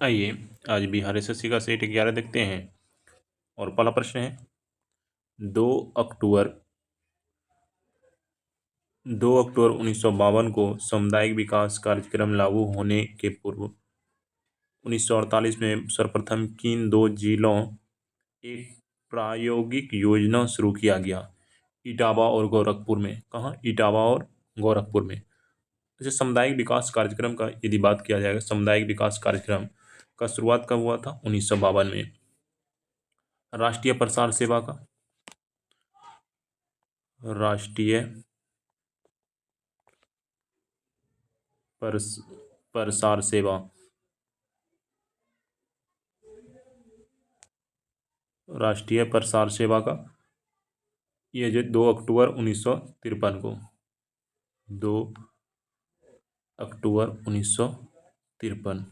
आइए आज बिहार एसएससी का सेट 11 देखते हैं। और पहला प्रश्न है 2 अक्टूबर 1952 को सामुदायिक विकास कार्यक्रम लागू होने के पूर्व 1948 में सर्वप्रथम किन दो जिलों एक प्रायोगिक योजना शुरू किया गया? इटावा और गोरखपुर में। कहाँ? इटावा और गोरखपुर में। जैसे सामुदायिक विकास कार्यक्रम का यदि बात किया जाएगा, सामुदायिक विकास कार्यक्रम का शुरुआत कब हुआ था? 1952 में। राष्ट्रीय प्रसार सेवा का, राष्ट्रीय प्रसार सेवा, राष्ट्रीय प्रसार सेवा का ये जो 2 अक्टूबर 1953 को, 2 अक्टूबर 1953।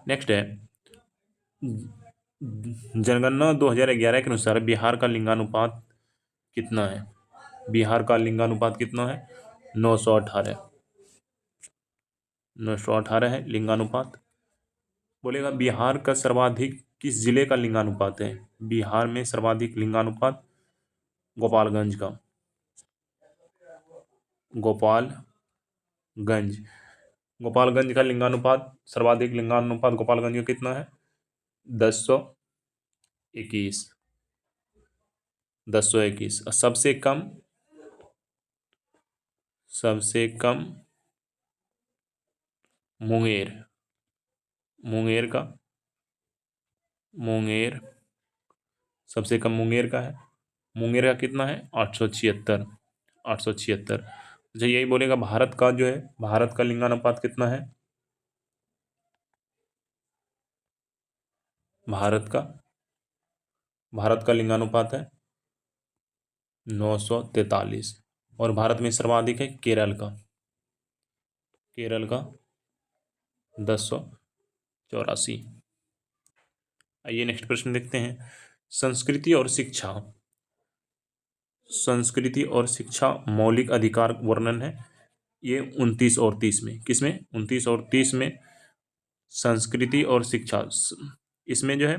नेक्स्ट है जनगणना 2011 के अनुसार बिहार का लिंगानुपात कितना है? बिहार का लिंगानुपात कितना है? 918। 918 है लिंगानुपात। बोलेगा बिहार का सर्वाधिक किस जिले का लिंगानुपात है? बिहार में सर्वाधिक लिंगानुपात गोपालगंज का, गोपालगंज। गोपालगंज का लिंगानुपात, सर्वाधिक लिंगानुपात गोपालगंज का कितना है? 1021। 1021। और सबसे कम, सबसे कम मुंगेर, मुंगेर का, मुंगेर सबसे कम मुंगेर का है। मुंगेर का कितना है? 876। 876। अच्छा यही बोलेगा भारत का जो है, भारत का लिंगानुपात कितना है? भारत का लिंगानुपात है 943। और भारत में सर्वाधिक है केरल का, केरल का 1084। आइए नेक्स्ट प्रश्न देखते हैं। संस्कृति और शिक्षा, संस्कृति और शिक्षा मौलिक अधिकार वर्णन है ये 29 और 30 में। किसमें? 29 और 30 में संस्कृति और शिक्षा। इसमें जो है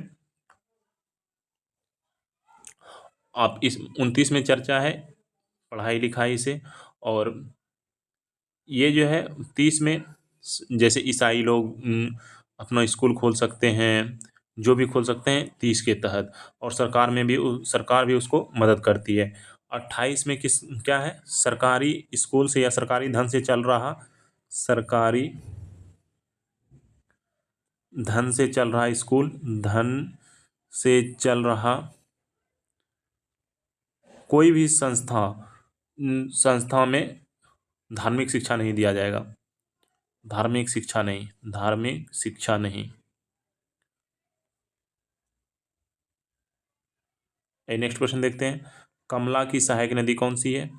आप इस 29 में चर्चा है पढ़ाई लिखाई से, और ये जो है 30 में जैसे ईसाई लोग अपना स्कूल खोल सकते हैं, जो भी खोल सकते हैं 30 के तहत, और सरकार में भी सरकार भी उसको मदद करती है। 28 में किस क्या है? सरकारी स्कूल से या सरकारी धन से चल रहा, सरकारी धन से चल रहा स्कूल, धन से चल रहा कोई भी संस्था, संस्था में धार्मिक शिक्षा नहीं दिया जाएगा। धार्मिक शिक्षा नहीं, धार्मिक शिक्षा नहीं। नेक्स्ट क्वेश्चन देखते हैं। कमला की सहायक नदी कौन सी है?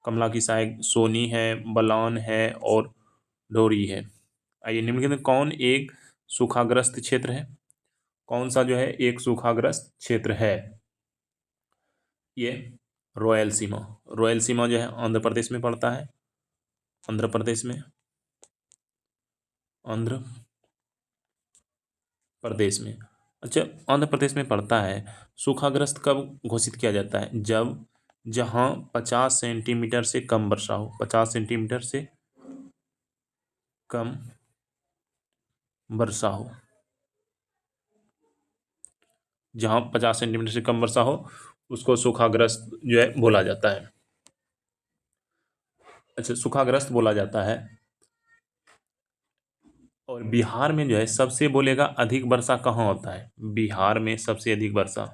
कमला की सहायक सोनी है, बलान है और डोरी है। आइए निम्नलिखित में कौन एक सूखाग्रस्त क्षेत्र है? कौन सा जो है एक सूखाग्रस्त क्षेत्र है? ये रॉयल सीमा, रॉयल सीमा जो है आंध्र प्रदेश में पड़ता है। आंध्र प्रदेश में, आंध्र प्रदेश में। अच्छा आंध्र प्रदेश में पड़ता है। सूखाग्रस्त कब घोषित किया जाता है? जब जहां 50 सेंटीमीटर से कम वर्षा हो, 50 सेंटीमीटर से कम वर्षा हो, जहां 50 सेंटीमीटर से कम वर्षा हो उसको सूखाग्रस्त जो है बोला जाता है। अच्छा सूखाग्रस्त बोला जाता है। और बिहार में जो है सबसे बोलेगा अधिक वर्षा कहाँ होता है? बिहार में सबसे अधिक वर्षा,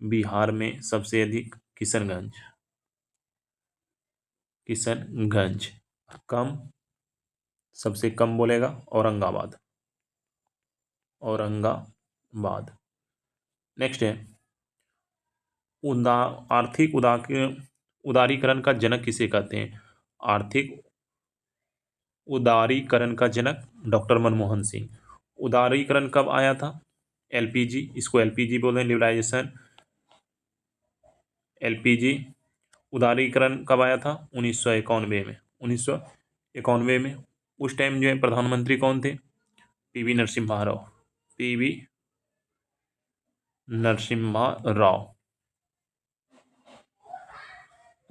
बिहार में सबसे अधिक किशनगंज, किशनगंज। कम, सबसे कम बोलेगा औरंगाबाद, औरंगाबाद। नेक्स्ट है आर्थिक उदारीकरण का जनक किसे कहते हैं? आर्थिक उदारीकरण का जनक डॉक्टर मनमोहन सिंह। उदारीकरण कब आया था? एलपीजी, इसको एलपीजी बोलते हैं, लिबराइजेशन, एलपीजी उदारीकरण कब आया था? 1991 में। 1991 में। उस टाइम जो है प्रधानमंत्री कौन थे? पीवी नरसिम्हा राव। पीवी नरसिम्हा राव।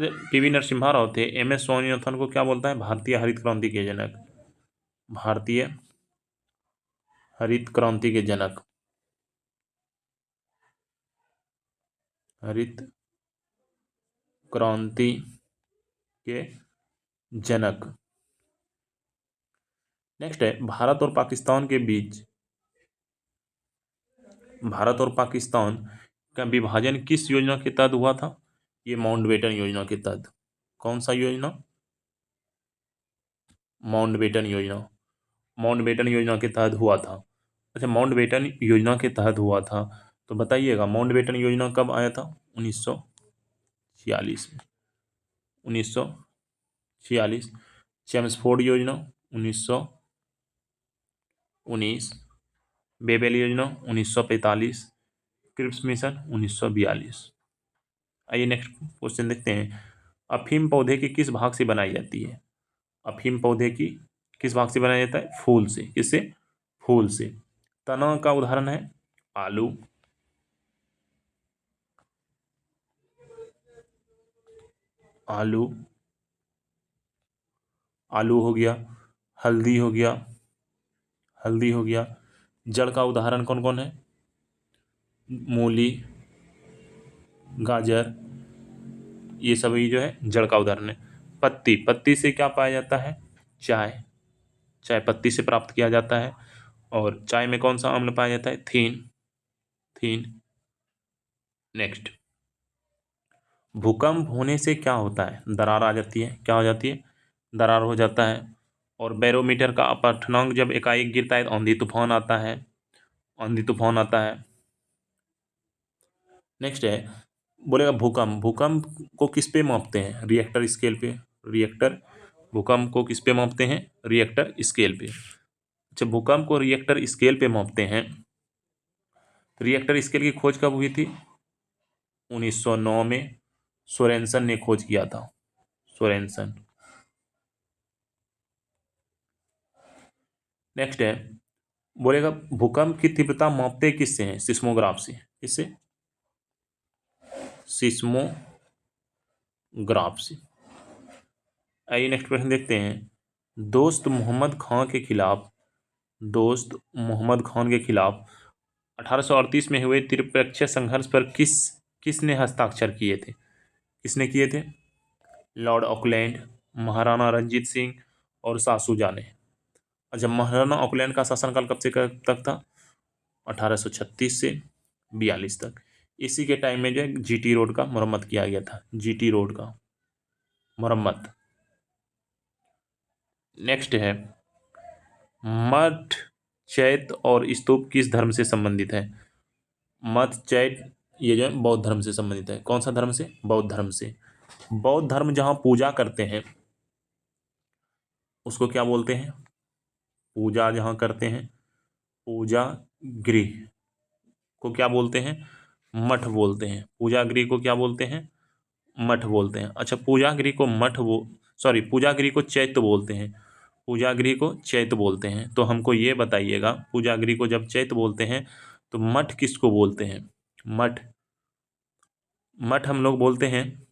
पीवी नरसिम्हा राव थे। एम एस स्वामीनाथन को क्या बोलता है? भारतीय हरित क्रांति के जनक। भारतीय हरित क्रांति के जनक। हरित क्रांति के जनक। नेक्स्ट है भारत और पाकिस्तान के बीच, भारत और पाकिस्तान का विभाजन किस योजना के तहत हुआ था? ये माउंटबेटन योजना के तहत। कौन सा योजना? माउंटबेटन योजना। माउंटबेटन योजना के तहत हुआ था। अच्छा, माउंटबेटन योजना के तहत हुआ था, तो बताइएगा माउंटबेटन योजना कब आया था? 1946 में। 1946। चेम्सफोर्ड योजना 1919। बेबेल योजना 1945। Cripps mission 1942। आइए नेक्स्ट क्वेश्चन देखते हैं। अफीम पौधे के किस भाग से बनाई जाती है? अफीम पौधे की किस भाग से बनाया जाता है? फूल से। किससे? फूल से। तना का उदाहरण है आलू। आलू। आलू हो गया। हल्दी हो गया। हल्दी हो गया। जड़ का उदाहरण कौन कौन है? मूली, गाजर, ये सभी जो है जड़ का उदाहरण है। पत्ती। पत्ती से क्या पाया जाता है? चाय। चाय पत्ती से प्राप्त किया जाता है। और चाय में कौन सा अम्ल पाया जाता है? थीन। थीन। नेक्स्ट, भूकंप होने से क्या होता है? दरार आ जाती है। क्या हो जाती है? दरार हो जाता है। और बैरोमीटर का अपठनांक जब एकाएक गिरता है तो आंधी तूफान आता है। आंधी तूफान आता है। नेक्स्ट है, बोलेगा भूकंप। भूकंप को किस पे मापते हैं? रिएक्टर स्केल पे। रिएक्टर। भूकंप को किस पे मापते हैं? रिएक्टर स्केल पे। अच्छा, भूकंप को रिएक्टर स्केल पे मापते हैं। रिएक्टर स्केल की खोज कब हुई थी? 1909 में सोरेनसन ने खोज किया था। सोरेनसन। नेक्स्ट है, बोलेगा भूकंप की तीव्रता मापते किससे हैं? सिस्मोग्राफ से। किससे? सिस्मोग्राफ से। आइए नेक्स्ट प्रश्न देखते हैं। दोस्त मोहम्मद खां के खिलाफ, दोस्त मोहम्मद खान के खिलाफ 1838 में हुए त्रिपक्षीय संघर्ष पर किसने हस्ताक्षर किए थे? किसने किए थे? लॉर्ड ऑकलैंड, महाराणा रंजीत सिंह और सासूजा ने। अच्छा, महाराणा ऑकलैंड का शासनकाल कब से कब तक था? 1836 से 42 तक। इसी के टाइम में जो है जीटी रोड का मरम्मत किया गया था। जीटी रोड का मरम्मत। नेक्स्ट है, मठ, चैत्य और स्तूप किस धर्म से संबंधित है? मठ, चैत्य ये जो है बौद्ध धर्म से संबंधित है। कौन सा धर्म से? बौद्ध धर्म से। बौद्ध धर्म जहाँ पूजा करते हैं उसको क्या बोलते हैं? पूजा जहाँ करते हैं, पूजा गृह को क्या बोलते हैं? मठ बोलते हैं। पूजा गृह को क्या बोलते हैं? मठ बोलते हैं। अच्छा, पूजा गृह को मठ वो सॉरी पूजा गृह को चैत्य बोलते हैं। पूजा गृह को चैत्य बोलते हैं। तो हमको ये बताइएगा, पूजा गृह को जब चैत्य बोलते हैं तो मठ किसको बोलते हैं? मठ। मठ हम लोग बोलते हैं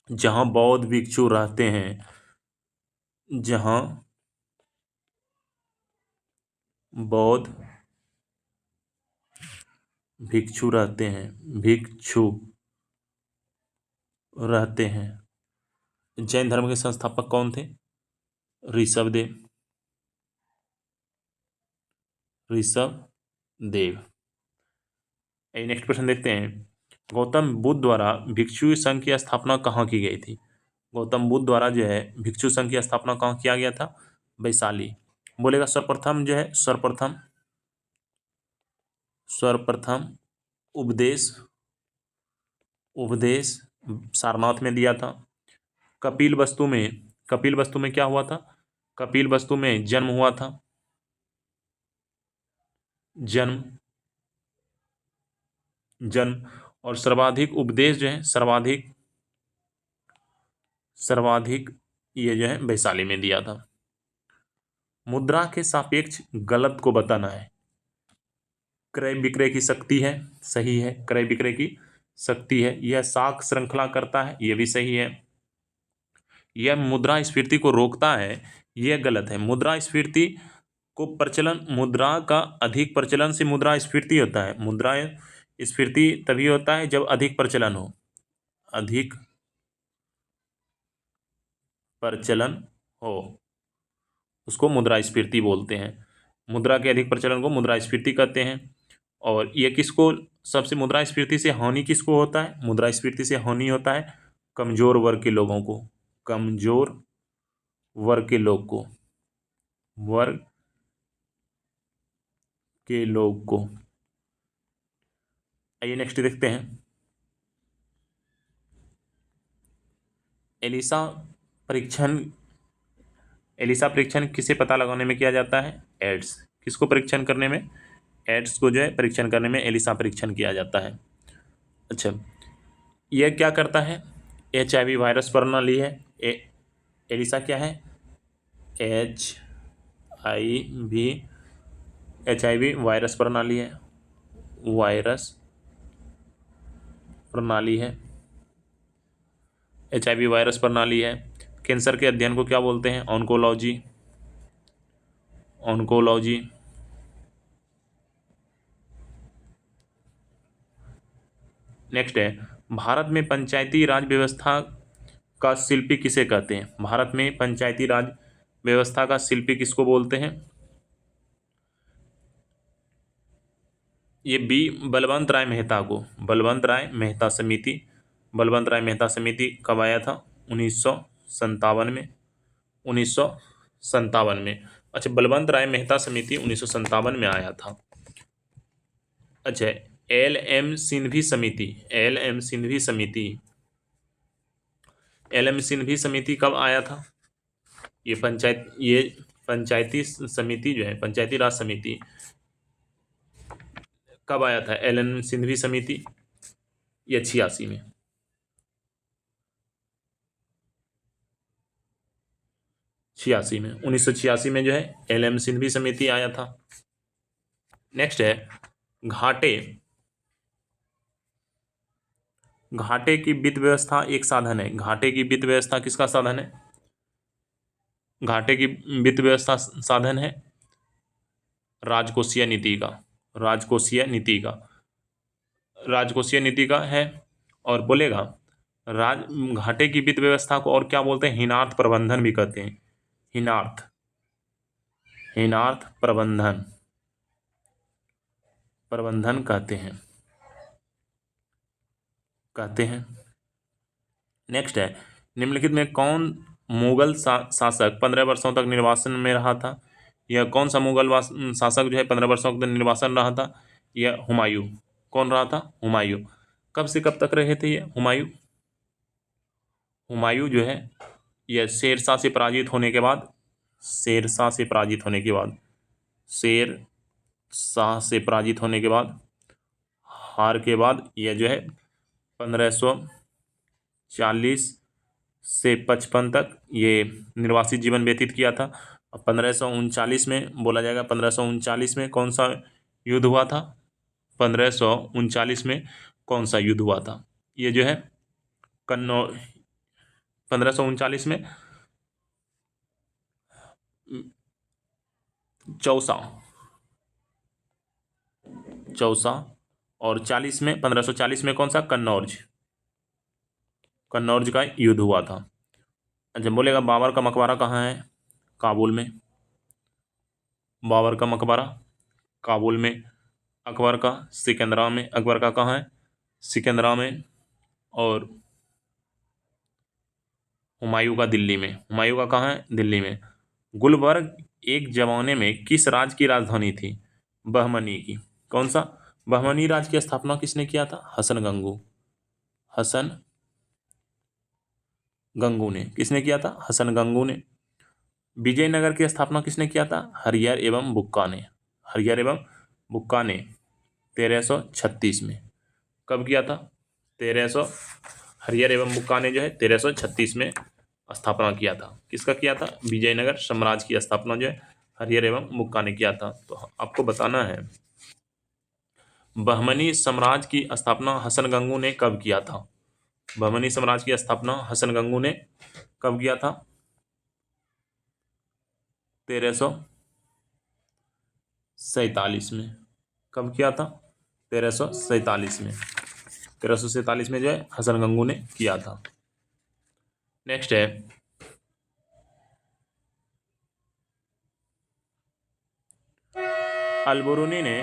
जहाँ बौद्ध भिक्षु रहते हैं। जहाँ बौद्ध भिक्षु रहते हैं। भिक्षु रहते हैं। जैन धर्म के संस्थापक कौन थे? ऋषभदेव। ऋषभदेव। नेक्स्ट प्रश्न देखते हैं। गौतम बुद्ध द्वारा भिक्षु संघ की स्थापना कहाँ की गई थी? गौतम बुद्ध द्वारा जो है भिक्षु संघ की स्थापना कहाँ किया गया था? वैशाली। बोलेगा सर्वप्रथम जो है सर्वप्रथम सर्वप्रथम उपदेश उपदेश सारनाथ में दिया था। कपिल वस्तु में, कपिल वस्तु में क्या हुआ था? कपिल वस्तु में जन्म हुआ था। जन्म। जन्म। और सर्वाधिक उपदेश जो है सर्वाधिक ये जो है वैशाली में दिया था। मुद्रा के सापेक्ष गलत को बताना है। क्रय विक्रय की शक्ति है, सही है, क्रय विक्रय की शक्ति है। यह साख श्रृंखला करता है, यह भी सही है। यह मुद्रास्फीति को रोकता है, यह गलत है। मुद्रास्फीति को प्रचलन, मुद्रा का अधिक प्रचलन से मुद्रास्फीति होता है। मुद्रास्फीति तभी होता है जब अधिक प्रचलन हो, अधिक प्रचलन हो उसको मुद्रास्फीति बोलते हैं। मुद्रा के अधिक प्रचलन को मुद्रास्फीति कहते हैं। और ये किसको सबसे, मुद्रास्फीति से हानि किसको होता है? मुद्रास्फीति से हानि होता है कमजोर वर्ग के लोगों को, कमजोर वर्ग के लोग को, वर्ग के लोग को। आइए नेक्स्ट देखते हैं। एलिसा परीक्षण, एलिसा परीक्षण किसे पता लगाने में किया जाता है? एड्स। किसको परीक्षण करने में? एड्स को जो है परीक्षण करने में एलिसा परीक्षण किया जाता है। अच्छा, यह क्या करता है? HIV वायरस प्रणाली है। एलिसा क्या है? HIV वायरस प्रणाली है, वायरस प्रणाली है, HIV वायरस प्रणाली है। कैंसर के अध्ययन को क्या बोलते हैं? Oncology, oncology. नेक्स्ट है, भारत में पंचायती राज व्यवस्था का शिल्पी किसे कहते हैं? भारत में पंचायती राज व्यवस्था का शिल्पी किसको बोलते हैं? ये बी बलवंत राय मेहता को, बलवंत राय मेहता समिति। बलवंत राय मेहता समिति कब आया था? 1957 में, 1957 में। अच्छा, बलवंत राय मेहता समिति 1957 में आया था। अच्छा, LM सिंघवी समिति, LM सिंघवी समिति, LM सिंघवी समिति कब आया था? ये पंचायती समिति जो है, पंचायती राज समिति कब आया था? LM सिंघवी समिति, ये 86 में, 86 में, 1986 में जो है LM सिंघवी समिति आया था। नेक्स्ट है, घाटे, घाटे की वित्त व्यवस्था एक साधन है। घाटे की वित्त व्यवस्था किसका साधन है? घाटे की वित्त व्यवस्था साधन है राजकोषीय नीति का, राजकोषीय नीति का, राजकोषीय नीति का है। और बोलेगा घाटे की वित्त व्यवस्था को और क्या बोलते हैं? हीनार्थ प्रबंधन भी कहते हैं। हीनार्थ, हीनार्थ प्रबंधन, प्रबंधन कहते हैं, कहते हैं। नेक्स्ट है, निम्नलिखित में कौन मुगल शासक 15 वर्षों तक निर्वासन में रहा था? यह कौन सा मुगल शासक जो है 15 वर्षों तक निर्वासन रहा था? यह हुमायूं। कौन रहा था? हुमायूं। कब से कब तक रहे थे ये हुमायूं? हुमायूं जो है यह शेरशाह से पराजित होने के बाद, शेरशाह से पराजित होने के बाद, शेरशाह से पराजित होने के बाद, हार के बाद, यह जो है 1540 से 55 तक ये निर्वासित जीवन व्यतीत किया था। 1539 में बोला जाएगा, 1539 में कौन सा युद्ध हुआ था? 1539 में कौन सा युद्ध हुआ था? ये जो है कन्नौज, 1539 में चौसा, चौसा। और 40 में, 1540 में कौन सा? कन्नौज, कन्नौज का युद्ध हुआ था। अच्छा, बोलेगा बाबर का मकबरा कहाँ है? काबुल में। बाबर का मकबरा काबुल में। अकबर का सिकंदरा में। अकबर का कहाँ है? सिकंदरा में। और हुमायूं का दिल्ली में। हुमायूं का कहाँ है? दिल्ली में। गुलबर्ग एक जमाने में किस राज्य की राजधानी थी? बहमनी की। कौन सा? बहमनी राज्य की स्थापना किसने किया था? हसन गंगू, हसन गंगू ने। किसने किया था? हसन गंगू ने। विजयनगर की स्थापना किसने किया था? हरियर एवं बुक्का ने। हरियर एवं बुक्का ने 1336 में। कब किया था? 1300। हरियर एवं बुक्का ने जो है 1336 में स्थापना किया था। किसका किया था? विजयनगर साम्राज्य की स्थापना जो है हरियर एवं बुक्का ने किया था। तो आपको बताना है बहमनी साम्राज्य की स्थापना हसन गंगू ने कब किया था? बहमनी साम्राज्य की स्थापना हसन गंगू ने कब किया था? 1347 में। कब किया था? 1347 में। 1347 में जो है हसन गंगू ने किया था। नेक्स्ट है अलबरूनी ने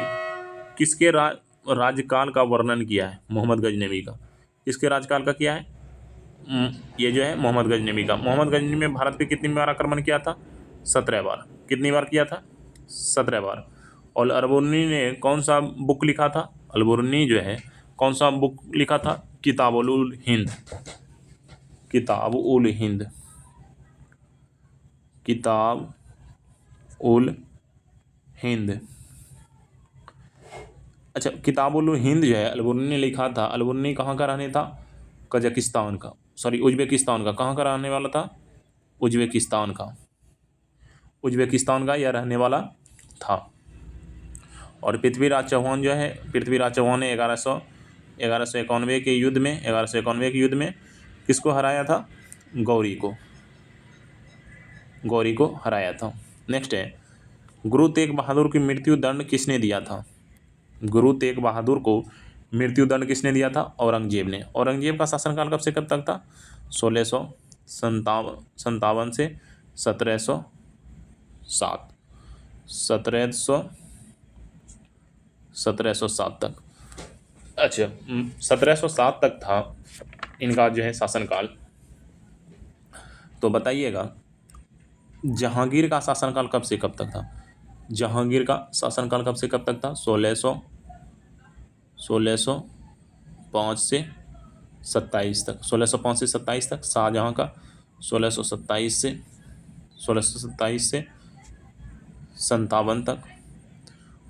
किसके राज्यकाल का वर्णन किया है? मोहम्मद गजनवी का। किसके राज्यकाल का किया है? ये जो है मोहम्मद गजनवी का। मोहम्मद गजनवी ने भारत पे कितनी बार आक्रमण किया था? 17 बार। कितनी बार किया था? 17 बार। और अलबरूनी ने कौन सा बुक लिखा था? अलबरूनी जो है कौन सा बुक लिखा था? किताबुल हिंद। किताब उल हिंद। किताब उल हिंद। अच्छा, किताबुल हिंद जो है अलबरूनी ने लिखा था। अलबरूनी कहाँ का रहने था? कजाकिस्तान का, सॉरी उज्बेकिस्तान का। कहाँ का रहने वाला था? उज्बेकिस्तान का। उज्बेकिस्तान का यह रहने वाला था। और पृथ्वीराज चौहान जो है, पृथ्वीराज चौहान ने 1191 के युद्ध में, 1191 के युद्ध में किसको हराया था? गौरी को। गौरी को हराया था। नेक्स्ट है गुरु तेग बहादुर की मृत्यु दंड किसने दिया था? गुरु तेग बहादुर को मृत्यु दंड किसने दिया था? औरंगजेब ने। औरंगजेब का शासनकाल कब से कब तक था? 1657 से 1707। 1707 तक। अच्छा, 1707 तक था इनका जो है शासनकाल। तो बताइएगा जहांगीर का शासनकाल कब से कब तक था? जहांगीर का शासनकाल कब से कब तक था? 1605 से 27 तक। 1605 से 27 तक। शाहजहां का 1627 से 57 तक।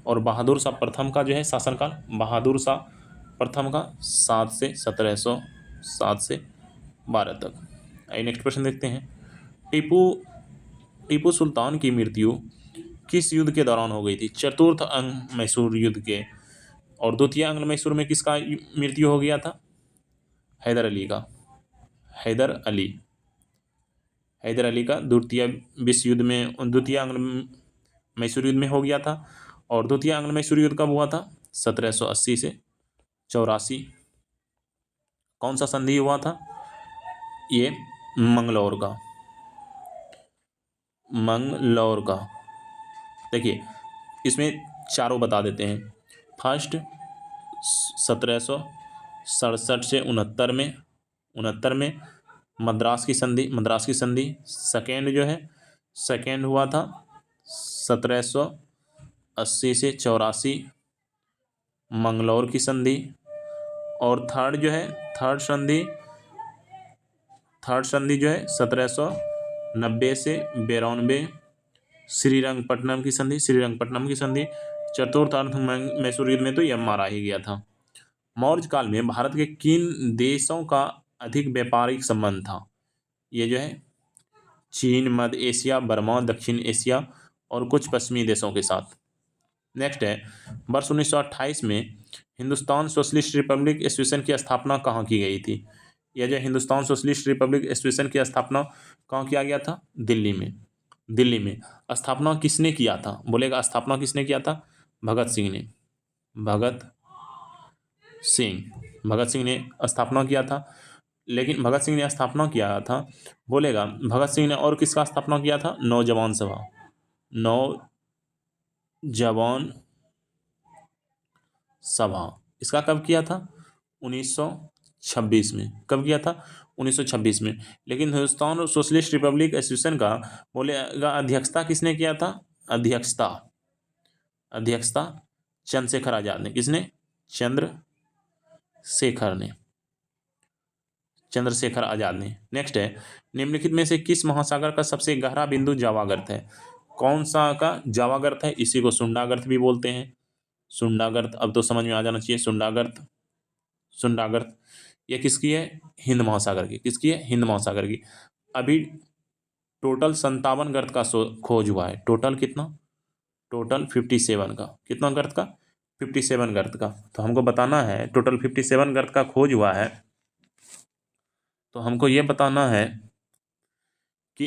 और बहादुर शाह प्रथम का जो है शासनकाल, बहादुर शाह प्रथम का 7 से 12 तक। आइए नेक्स्ट प्रश्न देखते हैं। टीपू टीपू सुल्तान की मृत्यु किस युद्ध के दौरान हो गई थी? चतुर्थ अंग मैसूर युद्ध के। और द्वितीय अंग मैसूर में किसका मृत्यु हो गया था? हैदर अली का। हैदर अली। हैदर अली का द्वितीय विश्व युद्ध में, द्वितीय अंग मैसूर युद्ध में हो गया था। और द्वितीय अंग मैसूर युद्ध कब हुआ था? 1780 से 84। कौन सा संधि हुआ था? ये मंगलौर का। मंगलौर का। देखिए इसमें चारों बता देते हैं। फर्स्ट 1767 से 69 में मद्रास की संधि। सेकेंड जो है, सेकेंड हुआ था 1780 से 84, मंगलौर की संधि। और थर्ड जो है, थर्ड संधि जो है 1790 से 92, श्रीरंगपट्टनम की संधि। चतुर्थ अर्थ मैसूर युद्ध में तो यह मारा ही गया था। मौर्य काल में भारत के किन देशों का अधिक व्यापारिक संबंध था? ये जो है चीन, मध्य एशिया, बर्मा, दक्षिण एशिया और कुछ पश्चिमी देशों के साथ। नेक्स्ट है वर्ष 1928 में हिंदुस्तान सोशलिस्ट रिपब्लिक एसोसिएशन की स्थापना कहाँ की गई थी? यह जो हिंदुस्तान सोशलिस्ट रिपब्लिक एसोसिएशन की स्थापना कहाँ किया गया था? दिल्ली में। दिल्ली में। स्थापना किसने किया था? बोलेगा स्थापना किसने किया था? भगत सिंह ने। भगत सिंह ने स्थापना किया था। लेकिन भगत सिंह ने स्थापना किया था, बोलेगा भगत सिंह ने और किसका स्थापना किया था? नौजवान सभा। इसका कब किया था? 1926 में। कब किया था? 1926 में। लेकिन हिंदुस्तान सोशलिस्ट रिपब्लिक एसोसिएशन का बोलेगा अध्यक्षता किसने किया था? अध्यक्षता चंद्रशेखर आजाद ने। किसने? चंद्रशेखर आजाद ने। नेक्स्ट है निम्नलिखित में से किस महासागर का सबसे गहरा बिंदु जावागर्त है? कौन सा का जावागर्त है? इसी को सुंडागर्त भी बोलते हैं। सुंडागर्त अब तो समझ में आ जाना चाहिए। सुंडा गर्त, ये किसकी है? हिंद महासागर की। किसकी है? हिंद महासागर की। अभी टोटल 57 गर्त का खोज हुआ है। टोटल कितना? टोटल 57 का। कितना गर्त का? 57 गर्त का। तो हमको बताना है टोटल 57 गर्त का खोज हुआ है, तो हमको ये बताना है कि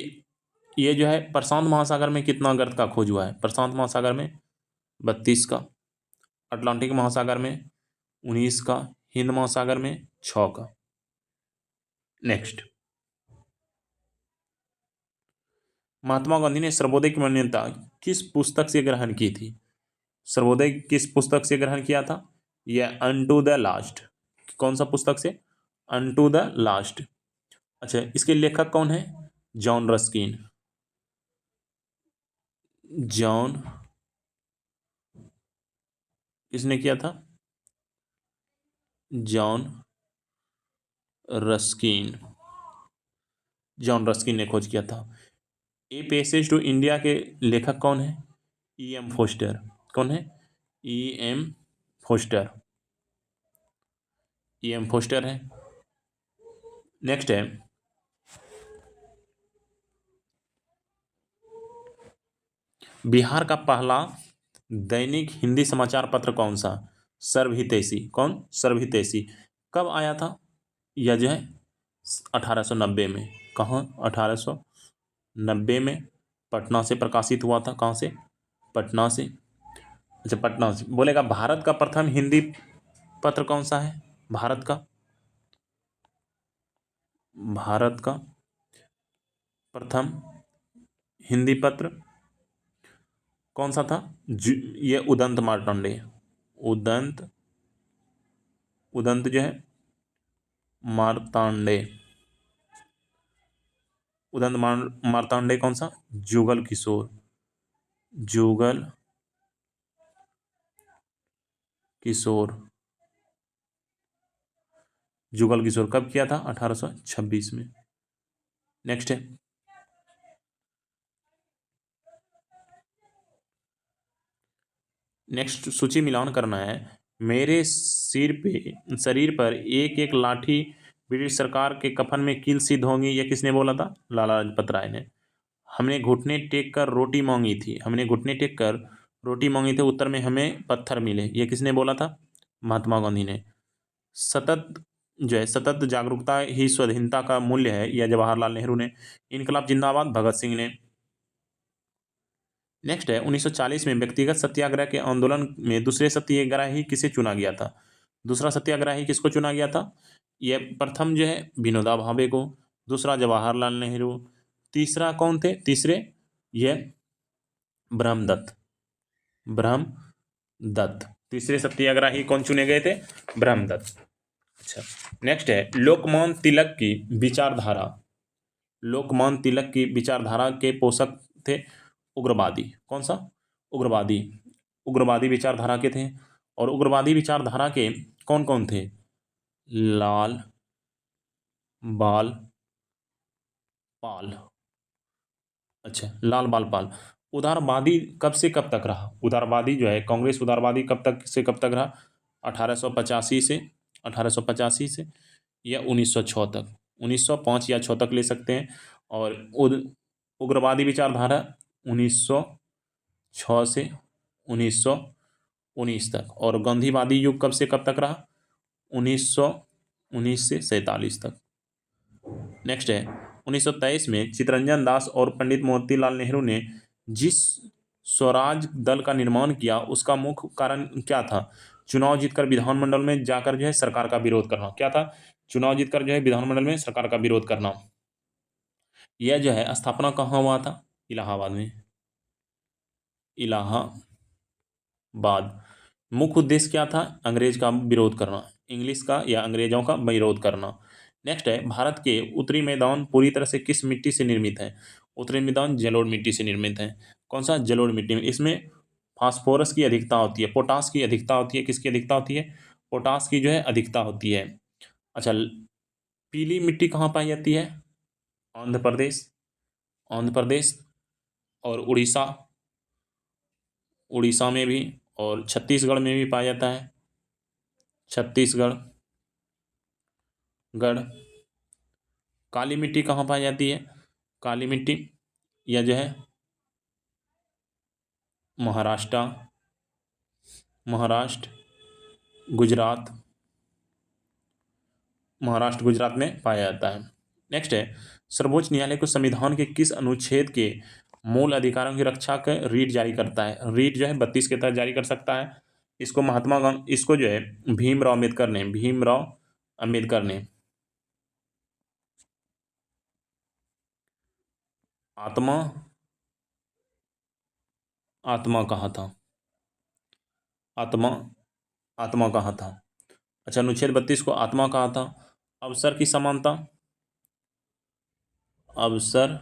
ये जो है प्रशांत महासागर में कितना गर्त का खोज हुआ है। प्रशांत महासागर में 32 का, अटलांटिक महासागर में 19 का, हिंद महासागर में 6 का। नेक्स्ट, महात्मा गांधी ने सर्वोदय की मान्यता किस पुस्तक से ग्रहण की थी? सर्वोदय किस पुस्तक से ग्रहण किया था? यह अनटू द लास्ट। कौन सा पुस्तक से? Unto the last. अच्छा, इसके लेखक कौन है? John Ruskin. जॉन, किसने किया था? John Ruskin. जॉन रस्किन ने खोज किया था। ए पैसेज टू इंडिया के लेखक कौन है? E M Forster. कौन है? E M Forster. E M Forster है। नेक्स्ट है, बिहार का पहला दैनिक हिंदी समाचार पत्र कौन सा? सर्वहितैषी। कौन? सर्वहितैषी। कब आया था? यह जो है 1890 में। कहाँ? 1890 में पटना से प्रकाशित हुआ था। कहाँ से? पटना से। अच्छा, पटना से। बोलेगा भारत का प्रथम हिंदी पत्र कौन सा है? भारत का, भारत का प्रथम हिंदी पत्र कौन सा था? ये उदंत मार्तंडे। उदंत, उदंत जो है मार्तांडे। उदंत मार्तांडे कौन सा? जुगल किशोर। जुगल किशोर। जुगल किशोर कब किया था? 1826 में। नेक्स्ट है, नेक्स्ट सूची मिलान करना है। मेरे शरीर पर एक एक लाठी ब्रिटिश सरकार के कफन में कील सिद्ध होंगी, ये किसने बोला था? लाला लाजपत राय ने। हमने घुटने टेक कर रोटी मांगी थी। हमने घुटने टेक कर रोटी मांगी थी, उत्तर में हमें पत्थर मिले, ये किसने बोला था? महात्मा गांधी ने। सतत जो है, सतत जागरूकता ही स्वाधीनता का मूल्य है, यह जवाहरलाल नेहरू ने। इनकलाब जिंदाबाद भगत सिंह ने। नेक्स्ट है, 1940 में व्यक्तिगत सत्याग्रह के आंदोलन में दूसरे सत्याग्रही किसे चुना गया था? दूसरा सत्याग्रही किसको चुना गया था? यह प्रथम जो है विनोबा भावे को, दूसरा जवाहरलाल नेहरू, तीसरा कौन थे? तीसरे यह ब्रह्मदत्त। ब्रह्मदत्त। तीसरे सत्याग्रही कौन चुने गए थे? ब्रह्मदत्त। अच्छा, नेक्स्ट है, लोकमान्य तिलक की विचारधारा। लोकमान्य तिलक की विचारधारा के पोषक थे उग्रवादी। कौन सा? उग्रवादी। उग्रवादी विचारधारा के थे। और उग्रवादी विचारधारा के कौन कौन थे? लाल बाल पाल। अच्छा, लाल बाल पाल। उदारवादी कब से कब तक रहा? उदारवादी जो है कांग्रेस, उदारवादी कब तक से कब तक रहा? 1885 से, 1885 से या 1906 तक। 1905 या 6 तक ले सकते हैं। और उग्रवादी विचारधारा 1906 से 1919 तक। और गांधीवादी युग कब से कब तक रहा? 1919 से 47 तक। नेक्स्ट है, 1923 में चितरंजन दास और पंडित मोतीलाल नेहरू ने जिस स्वराज दल का निर्माण किया, उसका मुख्य कारण क्या था? चुनाव जीतकर विधानमंडल में जाकर जो है सरकार का विरोध करना। क्या था? चुनाव जीतकर जो है विधानमंडल में सरकार का विरोध करना। यह जो है स्थापना कहाँ हुआ था? इलाहाबाद में। इलाहाबाद। मुख्य उद्देश्य क्या था? अंग्रेज का विरोध करना, इंग्लिश का या अंग्रेजों का विरोध करना। नेक्स्ट है, भारत के उत्तरी मैदान पूरी तरह से किस मिट्टी से निर्मित है? उत्तरी मैदान जलोढ़ मिट्टी से निर्मित है। कौन सा? जलोढ़ मिट्टी में। इसमें फास्फोरस की अधिकता होती है, पोटास की अधिकता होती है। किसकी अधिकता होती है? पोटास की जो है अधिकता होती है। अच्छा, पीली मिट्टी कहाँ पाई जाती है? आंध्र प्रदेश, आंध्र प्रदेश और उड़ीसा, उड़ीसा में भी, और छत्तीसगढ़ में भी पाया जाता है। छत्तीसगढ़। गढ़। काली मिट्टी कहाँ पाई जाती है? काली मिट्टी यह जो है महाराष्ट्र, महाराष्ट्र गुजरात, महाराष्ट्र गुजरात में पाया जाता है। नेक्स्ट है, सर्वोच्च न्यायालय को संविधान के किस अनुच्छेद के मूल अधिकारों की रक्षा कर रीट जारी करता है? रीट जो है 32 के तहत जारी कर सकता है। इसको महात्मा गांधी, इसको जो है भीमराव अम्बेडकर ने, भीमराव अम्बेडकर ने आत्मा, आत्मा कहा था, आत्मा, आत्मा कहा था। अच्छा, अनुच्छेद 32 को आत्मा कहा था। अवसर की समानता, अवसर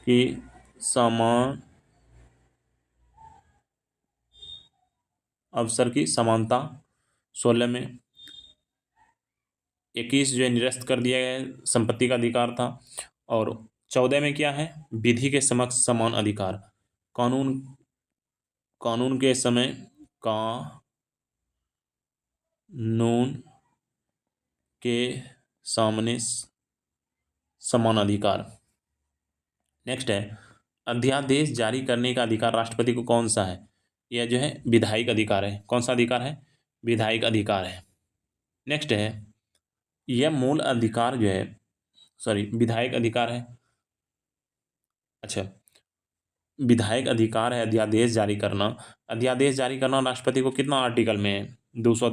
की समान, अवसर की समानता 16 में। 21 जो है निरस्त कर दिया गया है, संपत्ति का अधिकार था। और 14 में क्या है? विधि के समक्ष समान अधिकार, कानून, कानून के समय कानून के सामने समान अधिकार। नेक्स्ट है, अध्यादेश जारी करने का अधिकार राष्ट्रपति को कौन सा है? यह जो है विधायिक अधिकार है। कौन सा अधिकार है? विधायिक अधिकार है। नेक्स्ट है, यह मूल अधिकार जो है, सॉरी विधायक अधिकार है। अच्छा, विधायक अधिकार है अध्यादेश जारी करना। अध्यादेश जारी करना राष्ट्रपति को कितना आर्टिकल में है? 200,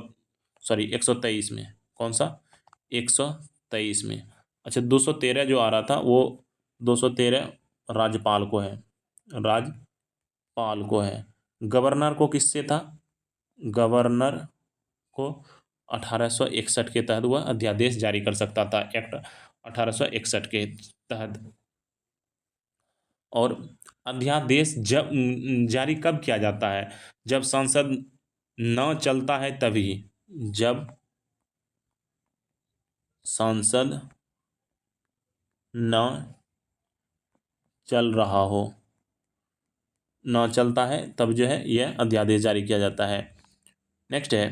सॉरी 123 में। कौन सा? 123 में। अच्छा, 213 जो आ रहा था वो 213 राज्यपाल को है, राज्यपाल को है। गवर्नर को किससे था? गवर्नर को 1861 के तहत वह अध्यादेश जारी कर सकता था, एक्ट 1861 के तहत। और अध्यादेश जब जारी कब किया जाता है? जब संसद न चलता है तभी, जब संसद न चल रहा हो, न चलता है तब जो है यह अध्यादेश जारी किया जाता है। नेक्स्ट है,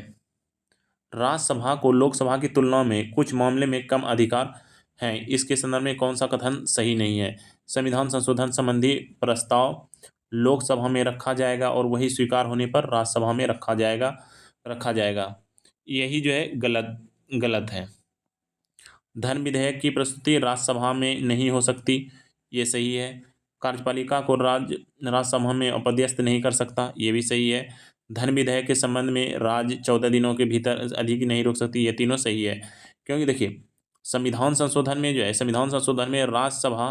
राज्यसभा को लोकसभा की तुलना में कुछ मामले में कम अधिकार हैं, इसके संदर्भ में कौन सा कथन सही नहीं है? संविधान संशोधन संबंधी प्रस्ताव लोकसभा में रखा जाएगा और वही स्वीकार होने पर राज्यसभा में रखा जाएगा। यही जो है गलत है। धन विधेयक की प्रस्तुति राज्यसभा में नहीं हो सकती, ये सही है। कार्यपालिका को राज्यसभा में अपदस्थ नहीं कर सकता, ये भी सही है। धन विधेयक के संबंध में राज्य 14 दिनों के भीतर अधिक नहीं रोक सकती, ये तीनों सही है। क्योंकि देखिए, संविधान संशोधन में जो है, संविधान संशोधन में राज्यसभा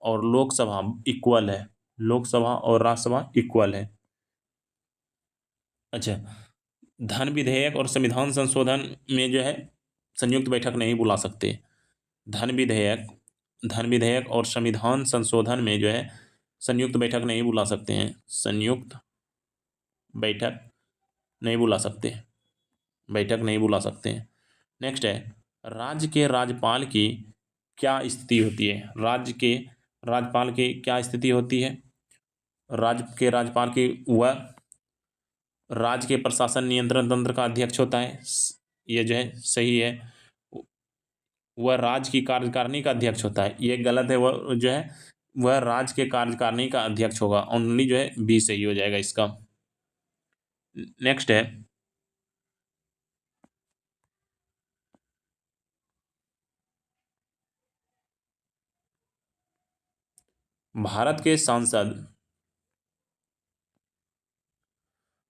और लोकसभा इक्वल है, लोकसभा और राज्यसभा इक्वल है। अच्छा, धन विधेयक और संविधान संशोधन में जो है संयुक्त बैठक नहीं बुला सकते। धन विधेयक, धन विधेयक और संविधान संशोधन में जो है संयुक्त बैठक नहीं बुला सकते हैं, संयुक्त बैठक नहीं बुला सकते, बैठक नहीं बुला सकते हैं। नेक्स्ट है, राज्य के राज्यपाल की क्या स्थिति होती है? राज्य के राज्यपाल की क्या स्थिति होती है? राज्य के राज्यपाल की वह राज्य के प्रशासन नियंत्रण तंत्र का अध्यक्ष होता है, ये जो है सही है। वह राज्य की कार्यकारिणी का अध्यक्ष होता है, ये गलत है। वह जो है वह राज्य के कार्यकारिणी का अध्यक्ष होगा। ओनली जो है बी सही हो जाएगा इसका। नेक्स्ट है, भारत के सांसद,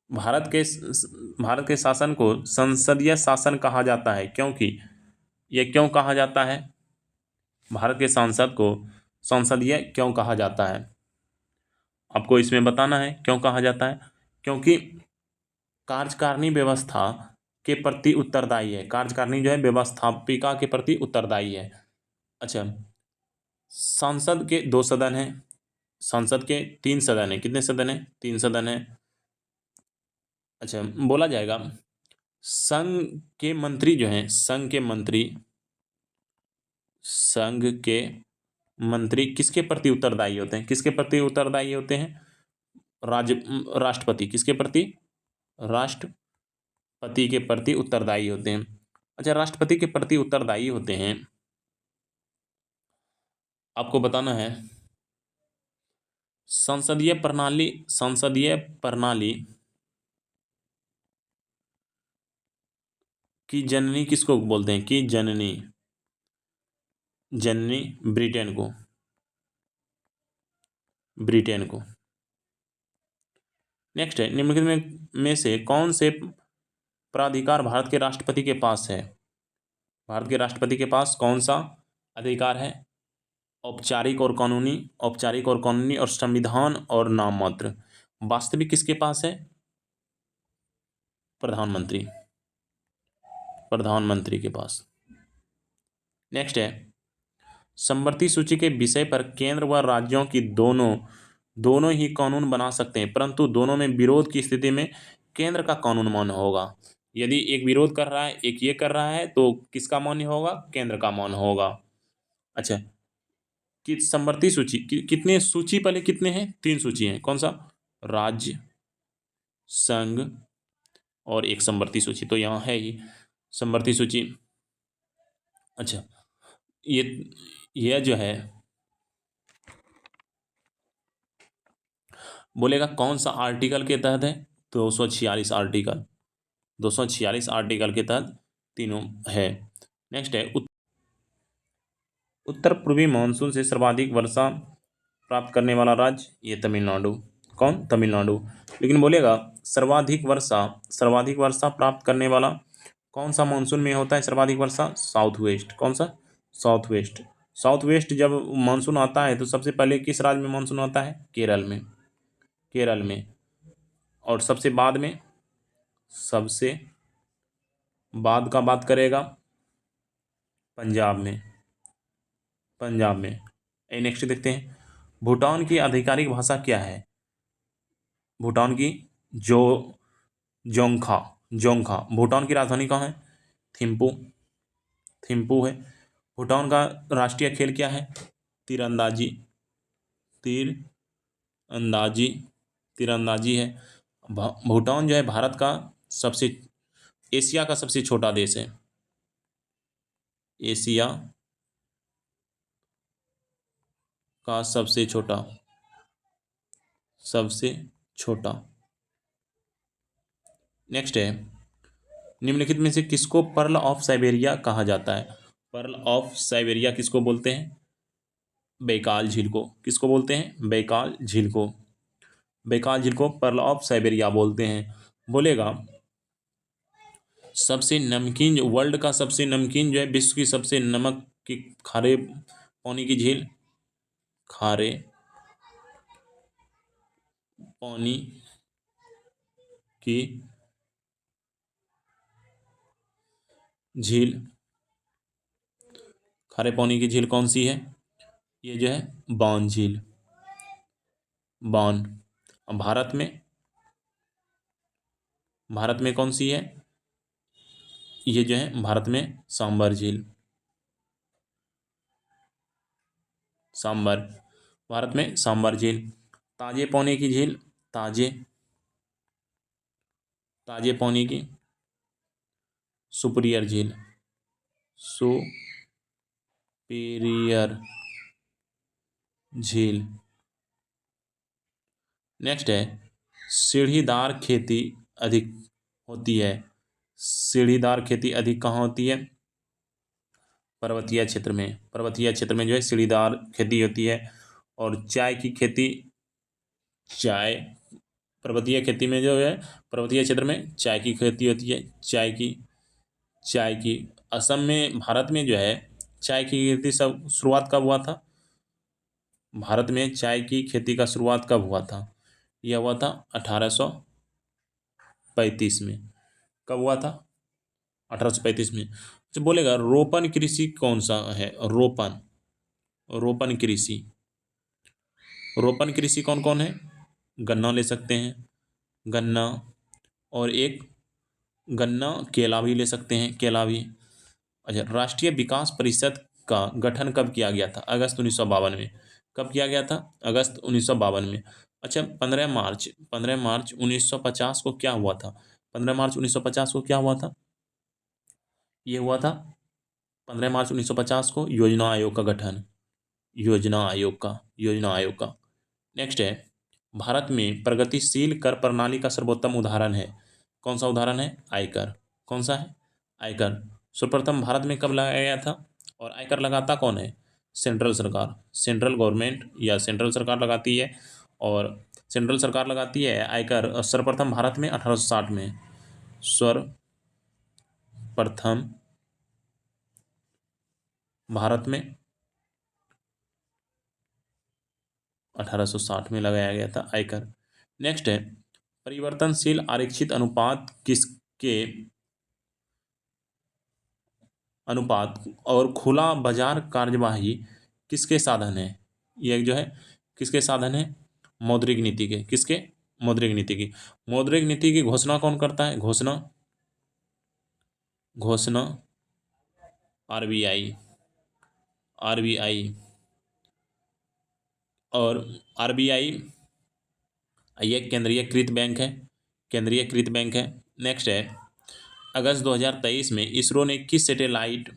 भारत के शासन को संसदीय शासन कहा जाता है, क्योंकि यह क्यों कहा जाता है? भारत के सांसद को संसदीय क्यों कहा जाता है? आपको इसमें बताना है क्यों कहा जाता है। क्योंकि कार्यकारिणी व्यवस्था के प्रति उत्तरदायी है, कार्यकारिणी जो है व्यवस्थापिका के प्रति उत्तरदायी है। अच्छा, संसद के 2 सदन हैं, संसद के 3 सदन हैं। कितने सदन हैं? 3 सदन हैं। अच्छा, बोला जाएगा संघ के मंत्री जो हैं, संघ के मंत्री किसके प्रति उत्तरदायी होते हैं? किसके प्रति उत्तरदायी होते हैं? राष्ट्रपति। किसके प्रति? राष्ट्रपति के प्रति उत्तरदायी होते हैं। अच्छा, राष्ट्रपति के प्रति उत्तरदायी होते हैं, आपको बताना है। संसदीय प्रणाली की जननी किसको बोलते हैं? कि जननी, जननी ब्रिटेन को, ब्रिटेन को। नेक्स्ट है, निम्नलिखित में से कौन से प्राधिकार भारत के राष्ट्रपति के पास है? भारत के राष्ट्रपति के पास कौन सा अधिकार है? औपचारिक और कानूनी, औपचारिक और कानूनी, और संविधान और नाम मात्र। वास्तविक किसके पास है? प्रधानमंत्री, प्रधानमंत्री के पास। नेक्स्ट है, समवर्ती सूची के विषय पर केंद्र व राज्यों की दोनों दोनों ही कानून बना सकते हैं, परंतु दोनों में विरोध की स्थिति में केंद्र का कानून मान्य होगा। यदि एक विरोध कर रहा है, एक ये कर रहा है, तो किसका मान्य होगा? केंद्र का मान्य होगा। अच्छा, कि समवर्ती सूची कितने सूची, पहले कितने हैं? 3 सूची हैं। कौन सा? राज्य, संघ और एक समवर्ती सूची। तो यहाँ है ही समवर्ती सूची। अच्छा, ये जो है बोलेगा कौन सा आर्टिकल के तहत है? 246 आर्टिकल, 246 आर्टिकल के तहत तीनों है। नेक्स्ट है, उत्तर पूर्वी मानसून से सर्वाधिक वर्षा प्राप्त करने वाला राज्य, ये तमिलनाडु। कौन? तमिलनाडु। लेकिन बोलेगा सर्वाधिक वर्षा प्राप्त करने वाला कौन सा मानसून में होता है? सर्वाधिक वर्षा साउथ वेस्ट। कौन सा? South west. साउथ वेस्ट जब मानसून आता है तो सबसे पहले किस राज्य में मानसून आता है? केरल में, केरल में। और सबसे बाद में, सबसे बाद का बात करेगा पंजाब में, पंजाब में। नेक्स्ट देखते हैं, भूटान की आधिकारिक भाषा क्या है? भूटान की जो जोंगखा, जोंगखा। भूटान की राजधानी कहाँ है? थिम्पू, थिम्पू है। भूटान का राष्ट्रीय खेल क्या है? तीरंदाजी, तीर अंदाजी, तीरंदाजी है। भूटान जो है भारत का सबसे, एशिया का सबसे छोटा देश है। एशिया का सबसे छोटा, सबसे छोटा। नेक्स्ट है, निम्नलिखित में से किसको पर्ल ऑफ साइबेरिया कहा जाता है? पर्ल ऑफ साइबेरिया किसको बोलते हैं? बैकाल झील को। किसको बोलते हैं? बैकाल झील को। बैकाल झील को पर्ल ऑफ साइबेरिया बोलते हैं। बोलेगा सबसे नमकीन, वर्ल्ड का सबसे नमकीन जो है, विश्व की सबसे नमक की खारे पानी की झील, खारे पानी की झील, खारे पानी की झील कौन सी है? ये जो है बान झील, बान। भारत में, भारत में कौन सी है? ये जो है भारत में सांबर झील, सांबर। भारत में सांबर झील। ताजे पानी की झील, ताजे, ताजे पानी की सुपीरियर झील, सुपीरियर झील। नेक्स्ट है, सीढ़ीदार खेती अधिक होती है, सीढ़ीदार खेती अधिक कहाँ होती है? पर्वतीय क्षेत्र में, पर्वतीय क्षेत्र में जो है सीढ़ीदार खेती होती है। और चाय की खेती, चाय, पर्वतीय खेती में जो है, पर्वतीय क्षेत्र में चाय की खेती होती है। चाय की, चाय की असम में, भारत में जो है चाय की खेती सब शुरुआत कब हुआ था? भारत में चाय की खेती का शुरुआत कब हुआ था? यह हुआ था 1835 में। कब हुआ था? 1835 में। तो बोलेगा रोपण कृषि कौन सा है? रोपण, रोपण कृषि, रोपण कृषि कौन कौन है? गन्ना ले सकते हैं, गन्ना, और एक गन्ना, केला भी ले सकते हैं, केला भी। अच्छा, राष्ट्रीय विकास परिषद का गठन कब किया गया था? अगस्त 1952 में। कब किया गया था? अगस्त 1952 में। अच्छा, 15 मार्च, 15 मार्च 1950 को क्या हुआ था? 15 मार्च 1950 को क्या हुआ था? ये हुआ था 15 मार्च 1950 को योजना आयोग का गठन, योजना आयोग का। नेक्स्ट है, भारत में प्रगतिशील कर प्रणाली का सर्वोत्तम उदाहरण है, कौन सा उदाहरण है? आयकर। कौन सा है? आयकर। सर्वप्रथम भारत में कब लगाया गया था? और आयकर लगाता कौन है? सेंट्रल सरकार, सेंट्रल गवर्नमेंट या सेंट्रल सरकार लगाती है। और सेंट्रल सरकार लगाती है आयकर सर्वप्रथम भारत में 1860 में, सर्वप्रथम भारत में 1860 में लगाया गया था आयकर। नेक्स्ट है, परिवर्तनशील आरक्षित अनुपात किसके अनुपात और खुला बाजार कार्यवाही किसके साधन है? ये जो है किसके साधन है? मौद्रिक नीति के। किसके? मौद्रिक नीति की। मौद्रिक नीति की घोषणा कौन करता है? घोषणा आरबीआई, और आरबीआई ये केंद्रीयकृत बैंक है, केंद्रीयकृत बैंक है। नेक्स्ट है, अगस्त 2023 में इसरो ने किस सैटेलाइट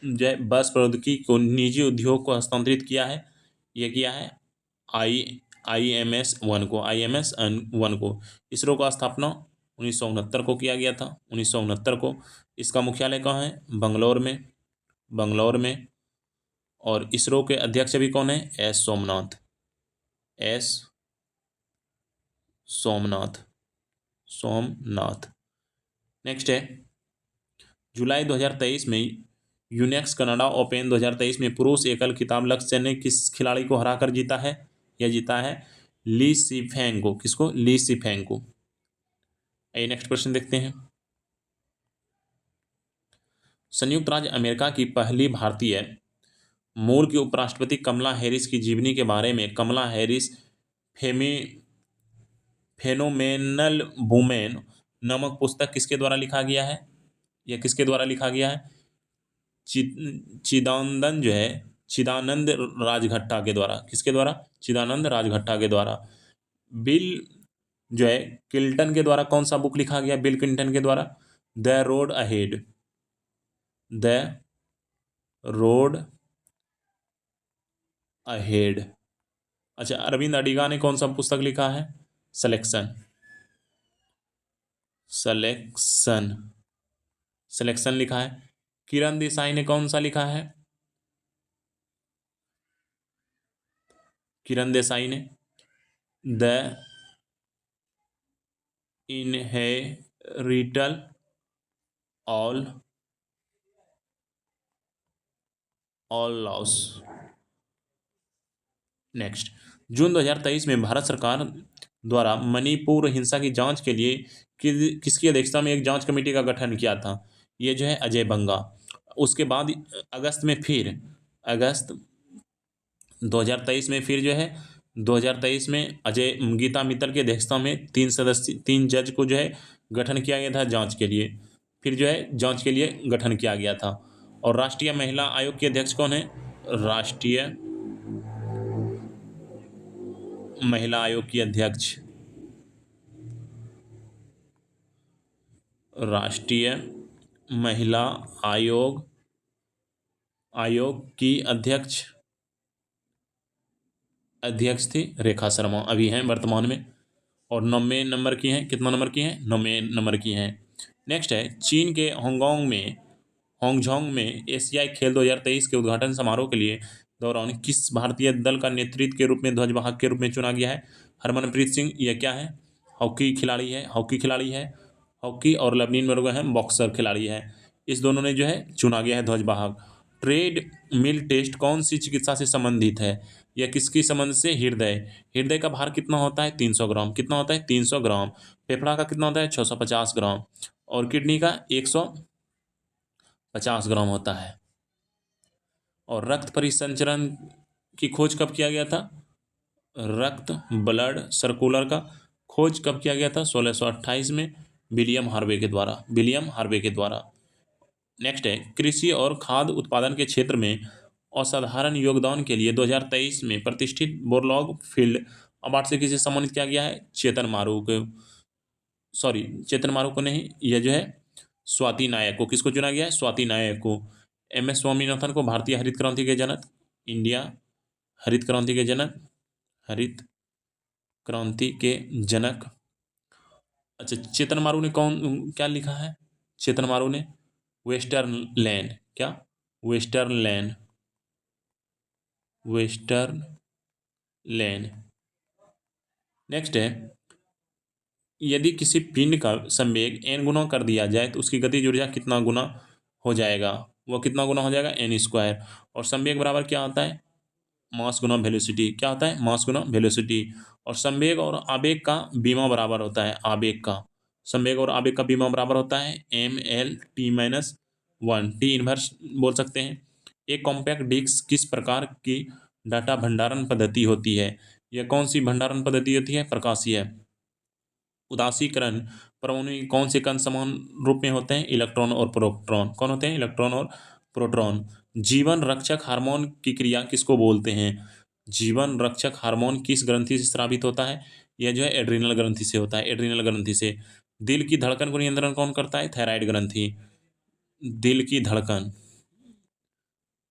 जो है बस प्रौद्योगिकी को निजी उद्योग को हस्तांतरित किया है? ये किया है IMS-1 को। इसरो का स्थापना 1969 को किया गया था, 1969 को। इसका मुख्यालय कहाँ है? बंगलौर में। और इसरो के अध्यक्ष अभी कौन है? सोमनाथ। नेक्स्ट है, जुलाई 2023 में यूनेक्स कनाडा ओपन 2023 में पुरुष एकल खिताब लक्ष्य सेन ने किस खिलाड़ी को हराकर जीता है? यह जीता है ली सीफेंग को। किसको? ली सीफेंग को। आइए नेक्स्ट क्वेश्चन देखते हैं। संयुक्त राज्य अमेरिका की पहली भारतीय मूल की उपराष्ट्रपति कमला हैरिस की जीवनी के बारे में कमला हैरिस फेनोमेनल वुमेन नामक पुस्तक किसके द्वारा लिखा गया है? यह किसके द्वारा लिखा गया है? चिदानंद राजघट्टा के द्वारा। किसके द्वारा? चिदानंद राजघट्टा के द्वारा। बिल जो है क्लिंटन के द्वारा कौन सा बुक लिखा गया? बिल क्लिंटन के द्वारा द रोड अहेड। अच्छा, अरविंद अडिगा ने कौन सा पुस्तक लिखा है? सिलेक्शन लिखा है। किरण देसाई ने कौन सा लिखा है? किरण देसाई ने द इनहेरिटल ऑल लॉस। नेक्स्ट, जून 2023 में भारत सरकार द्वारा मणिपुर हिंसा की जांच के लिए किसकी अध्यक्षता में एक जांच कमेटी का गठन किया था? ये जो है अजय बंगा। उसके बाद अगस्त 2023 में फिर जो है 2023 में गीता मित्तल की अध्यक्षता में 3 जज को जो है गठन किया गया था जांच के लिए। फिर जो है जांच के लिए गठन किया गया था। और राष्ट्रीय महिला आयोग के अध्यक्ष कौन है? राष्ट्रीय महिला आयोग की अध्यक्ष राष्ट्रीय महिला आयोग की अध्यक्ष थी रेखा शर्मा, अभी हैं वर्तमान में। और 9वें नंबर की हैं। कितना नंबर की हैं? 9वें नंबर की हैं। नेक्स्ट है, चीन के हांगझोंग में एशियाई खेल 2023 के उद्घाटन समारोह के लिए दौरान किस भारतीय दल का नेतृत्व के रूप में ध्वजवाहक के रूप में चुना गया है? हरमनप्रीत सिंह। यह क्या है? हॉकी खिलाड़ी है। हॉकी। और लवलीन बर्गोहेन बॉक्सर खिलाड़ी है। इस दोनों ने जो है चुना गया है ध्वजवाहक। ट्रेड मिल टेस्ट कौन सी चिकित्सा से संबंधित है? यह किसकी संबंध से? हृदय का भार कितना होता है? 300 ग्राम। कितना होता है? 300 ग्राम। फेफड़ा का कितना होता है? 650 ग्राम। और किडनी का 150 ग्राम होता है। और रक्त परिसंचरण की खोज कब किया गया था? ब्लड सर्कुलर का खोज कब किया गया था? 1628 में विलियम हार्वे के द्वारा। नेक्स्ट है, कृषि और खाद्य उत्पादन के क्षेत्र में असाधारण योगदान के लिए 2023 में प्रतिष्ठित बोरलॉग फील्ड अवार्ड से किसे सम्मानित किया गया है? चेतन मारू को सॉरी, चेतन मारू को नहीं, यह जो है स्वाति नायक को, किसको चुना गया है? स्वाति नायक को। एम एस स्वामीनाथन को भारतीय हरित क्रांति के जनक, इंडिया हरित क्रांति के जनक, हरित क्रांति के जनक। अच्छा, चेतन मारू ने कौन क्या लिखा है? चेतन मारू ने वेस्टर्न लैंड, क्या? Western land, western land. Next है, यदि किसी पिंड का संवेग n गुना कर दिया जाए तो उसकी गतिज ऊर्जा कितना गुना हो जाएगा? वह कितना गुना हो जाएगा? n square. और संवेग बराबर क्या होता है? मास गुना वेलोसिटी। क्या होता है? मास गुना वेलोसिटी। और संवेग और आवेग का बीमा बराबर होता है, आवेग का, संवेग और आवेग का बीमा बराबर होता है mL/t-1, टी इनवर्स बोल सकते हैं। एक कॉम्पैक्ट डिस्क किस प्रकार की डाटा भंडारण पद्धति होती है? यह कौन सी भंडारण पद्धति होती है? प्रकाशीय। उदासीकरण परमाणु के कौन से कण समान रूप में होते हैं? इलेक्ट्रॉन और प्रोटॉन। कौन होते हैं? इलेक्ट्रॉन और प्रोटॉन। जीवन रक्षक हार्मोन की क्रिया किसको बोलते हैं? जीवन रक्षक हार्मोन किस ग्रंथि से स्रावित होता है? यह जो है एड्रिनल ग्रंथि से होता है, एड्रिनल ग्रंथि से। दिल की धड़कन को नियंत्रण कौन करता है? थायराइड ग्रंथि। दिल की धड़कन,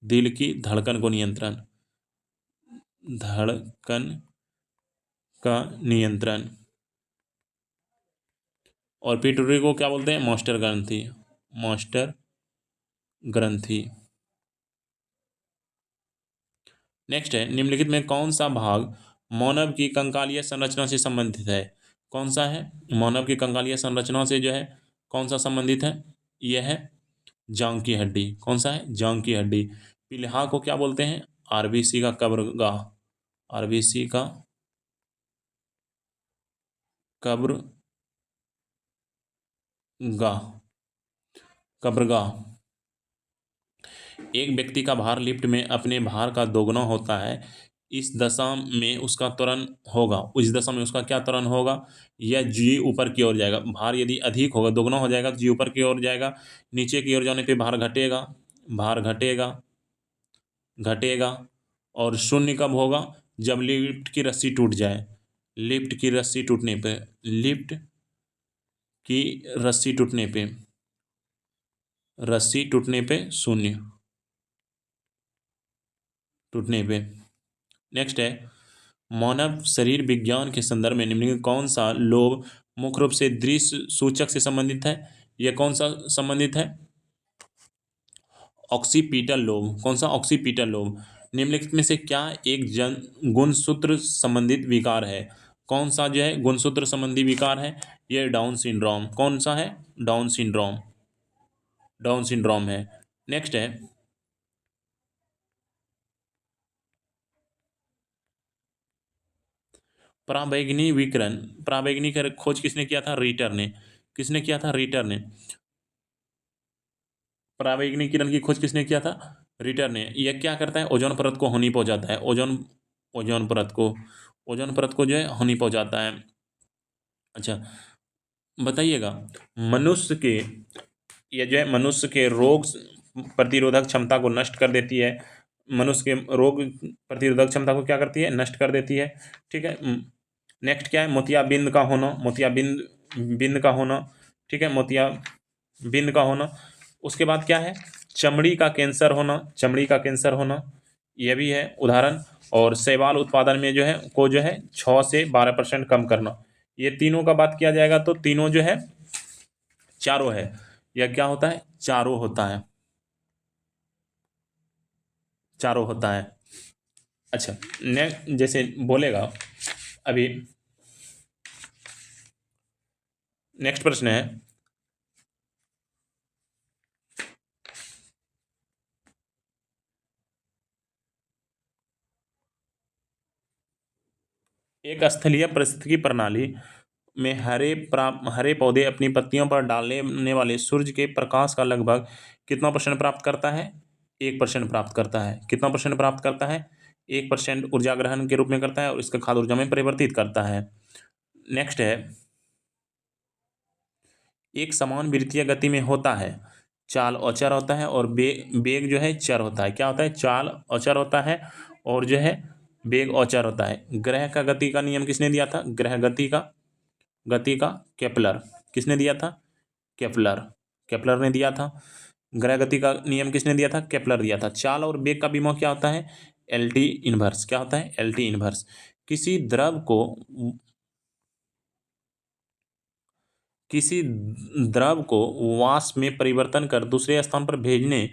दिल की धड़कन को नियंत्रण, धड़कन का नियंत्रण। और पिट्यूटरी को क्या बोलते हैं? मास्टर ग्रंथि, मास्टर ग्रंथि। नेक्स्ट है, निम्नलिखित में कौन सा भाग मानव की कंकालीय संरचना से संबंधित है? कौन सा है? मानव की कंकालीय संरचना से जो है कौन सा संबंधित है? यह है जांघ की हड्डी। कौन सा है? जांघ की हड्डी। पिलहा को क्या बोलते हैं? आरबीसी का कब्रगाह, आरबीसी का कब्रगाह, कब्रगाह। एक व्यक्ति का भार लिफ्ट में अपने भार का दोगुना होता है, इस दशा में उसका त्वरण होगा, उस दशा में उसका क्या त्वरण होगा? यह जी ऊपर की ओर जाएगा। भार यदि अधिक होगा, दोगुना हो जाएगा, जी ऊपर की ओर जाएगा। नीचे की ओर जाने पे भार घटेगा, भार घटेगा, घटेगा। और शून्य कब होगा? जब लिफ्ट की रस्सी टूट जाए। लिफ्ट की रस्सी टूटने पे, लिफ्ट की रस्सी टूटने पे, रस्सी टूटने पे शून्य, टूटने पे। नेक्स्ट है, मानव शरीर विज्ञान के संदर्भ में निम्नलिखित कौन सा लोब मुख्य रूप से दृश्य सूचक से संबंधित है? यह कौन सा संबंधित है? Occipital lobe. कौन सा? Occipital lobe. निम्नलिखित में से क्या एक जन गुणसूत्र संबंधित विकार है? कौन सा जो है गुणसूत्र संबंधी विकार है? यह डाउन सिंड्रोम। कौन सा है? डाउन सिंड्रोम, डाउन सिंड्रोम है। नेक्स्ट है, पराबैंगनी विकिरण, पराबैंगनी का खोज किसने किया था? रीटर ने। किसने किया था? रीटर ने। पराबैंगनी किरण की खोज किसने किया था? रीटर ने। यह क्या करता है? ओजोन परत को हानि पहुंचाता है, ओजोन, ओजोन परत को, ओजोन परत को जो है हानि पहुंचाता है। अच्छा, बताइएगा, मनुष्य के, यह जो है मनुष्य के रोग प्रतिरोधक क्षमता को नष्ट कर देती है। मनुष्य के रोग प्रतिरोधक क्षमता को क्या करती है? नष्ट कर देती है। ठीक है। नेक्स्ट क्या है? मोतियाबिंद का होना, मोतियाबिंद, बिंद का होना। ठीक है, मोतियाबिंद का होना। उसके बाद क्या है? चमड़ी का कैंसर होना, चमड़ी का कैंसर होना, यह भी है उदाहरण। और शैवाल उत्पादन में जो है को जो है 6 से 12% कम करना। ये तीनों का बात किया जाएगा तो तीनों जो है चारों है। यह क्या होता है? चारों होता है, चारों होता है। अच्छा, नेक्स्ट जैसे बोलेगा अभी, नेक्स्ट प्रश्न है, एक स्थलीय पारिस्थितिकी प्रणाली में हरे पौधे अपनी पत्तियों पर डालने वाले सूर्य के प्रकाश का लगभग कितना % प्राप्त करता है? 1% प्राप्त करता है। कितना % प्राप्त करता है? 1% ऊर्जा ग्रहण के रूप में करता है और इसका खाद्य ऊर्जा में परिवर्तित करता है। नेक्स्ट है, एक समान वृत्तीय गति में होता है, चाल अचर होता है और वेग जो है चर होता है। क्या होता है? चाल अचर होता है और जो है वेग अचर होता है। ग्रह का गति का नियम किसने दिया था? ग्रह गति का गति का केपलर, किसने दिया था? केपलर, केपलर ने दिया था। ग्रह गति का नियम किसने दिया था? केपलर दिया था। चाल और वेग का विमो क्या होता है? L T inverse. क्या होता है? L T inverse. किसी द्रव को वाष्प में परिवर्तन कर दूसरे स्थान पर भेजने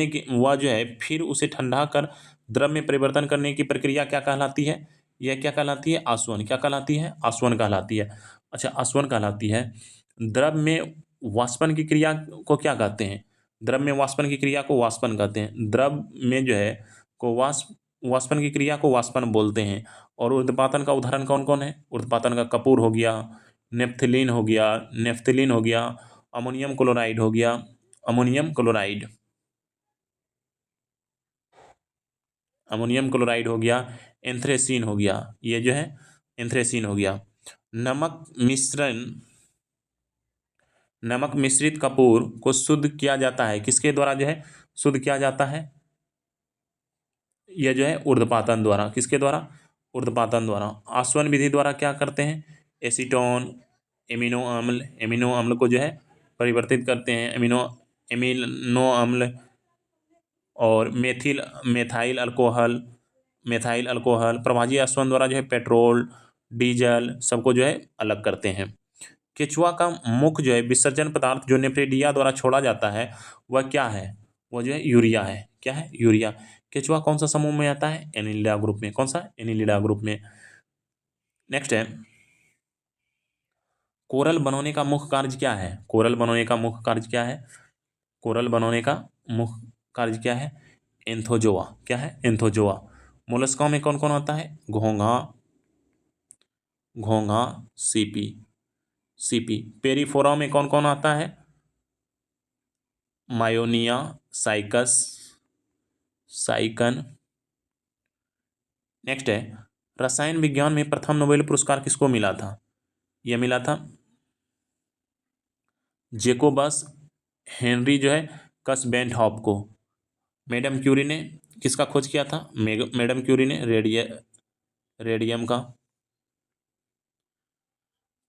की वह जो है फिर उसे ठंडा कर द्रव में परिवर्तन करने की प्रक्रिया क्या कहलाती है? यह क्या कहलाती है? आसवन। क्या कहलाती है? आसवन कहलाती है। अच्छा, आसवन कहलाती है। द्रव में वाष्पन की क्रिया को क्या कहते हैं? द्रव में वाष्पन की क्रिया को वाष्पन कहते हैं। द्रव में जो है को वाष्पन की क्रिया को वाष्पन बोलते हैं। और ऊर्ध्वपातन का उदाहरण कौन कौन है? ऊर्ध्वपातन का कपूर हो गया, नेफ्थलीन हो गया, अमोनियम क्लोराइड हो गया, अमोनियम क्लोराइड हो गया, एंथ्रेसीन हो गया। ये जो है एंथ्रेसीन हो गया। नमक मिश्रित कपूर को शुद्ध किया जाता है, किसके द्वारा जो है शुद्ध किया जाता है? यह जो है ऊर्ध्वपातन द्वारा। किसके द्वारा? ऊर्ध्वपातन द्वारा। आसवन विधि द्वारा क्या करते हैं? एसीटोन, एमिनो अम्ल को जो है परिवर्तित करते हैं। एमिनो अम्ल और मेथाइल अल्कोहल प्रभाजी आसवन द्वारा जो है पेट्रोल, डीजल सबको जो है अलग करते हैं। केचुआ का मुख्य जो है विसर्जन पदार्थ जो नेफ्रेडिया द्वारा छोड़ा जाता है वह क्या है? वह जो है यूरिया है। क्या है? यूरिया। केचुआ कौन सा समूह में आता है? एनिलिडा ग्रुप में। कौन सा? एनिलिडा ग्रुप में। नेक्स्ट है, कोरल बनाने का मुख्य कार्य क्या है? कोरल बनाने का मुख्य कार्य क्या है? कोरल बनाने का मुख्य कार्य क्या है? एंथोजोआ। क्या है? एंथोजोआ। मोलस्कों में कौन कौन आता है? घोंघा, सीपी। पेरिफोरा में कौन कौन आता है? मायोनिया, साइकन। नेक्स्ट है, रसायन विज्ञान में प्रथम नोबेल पुरस्कार किसको मिला था? यह मिला था जेकोबस हेनरी जो है कसबेंटहॉफ को। मैडम क्यूरी ने किसका खोज किया था? मैडम क्यूरी ने रेडियम का।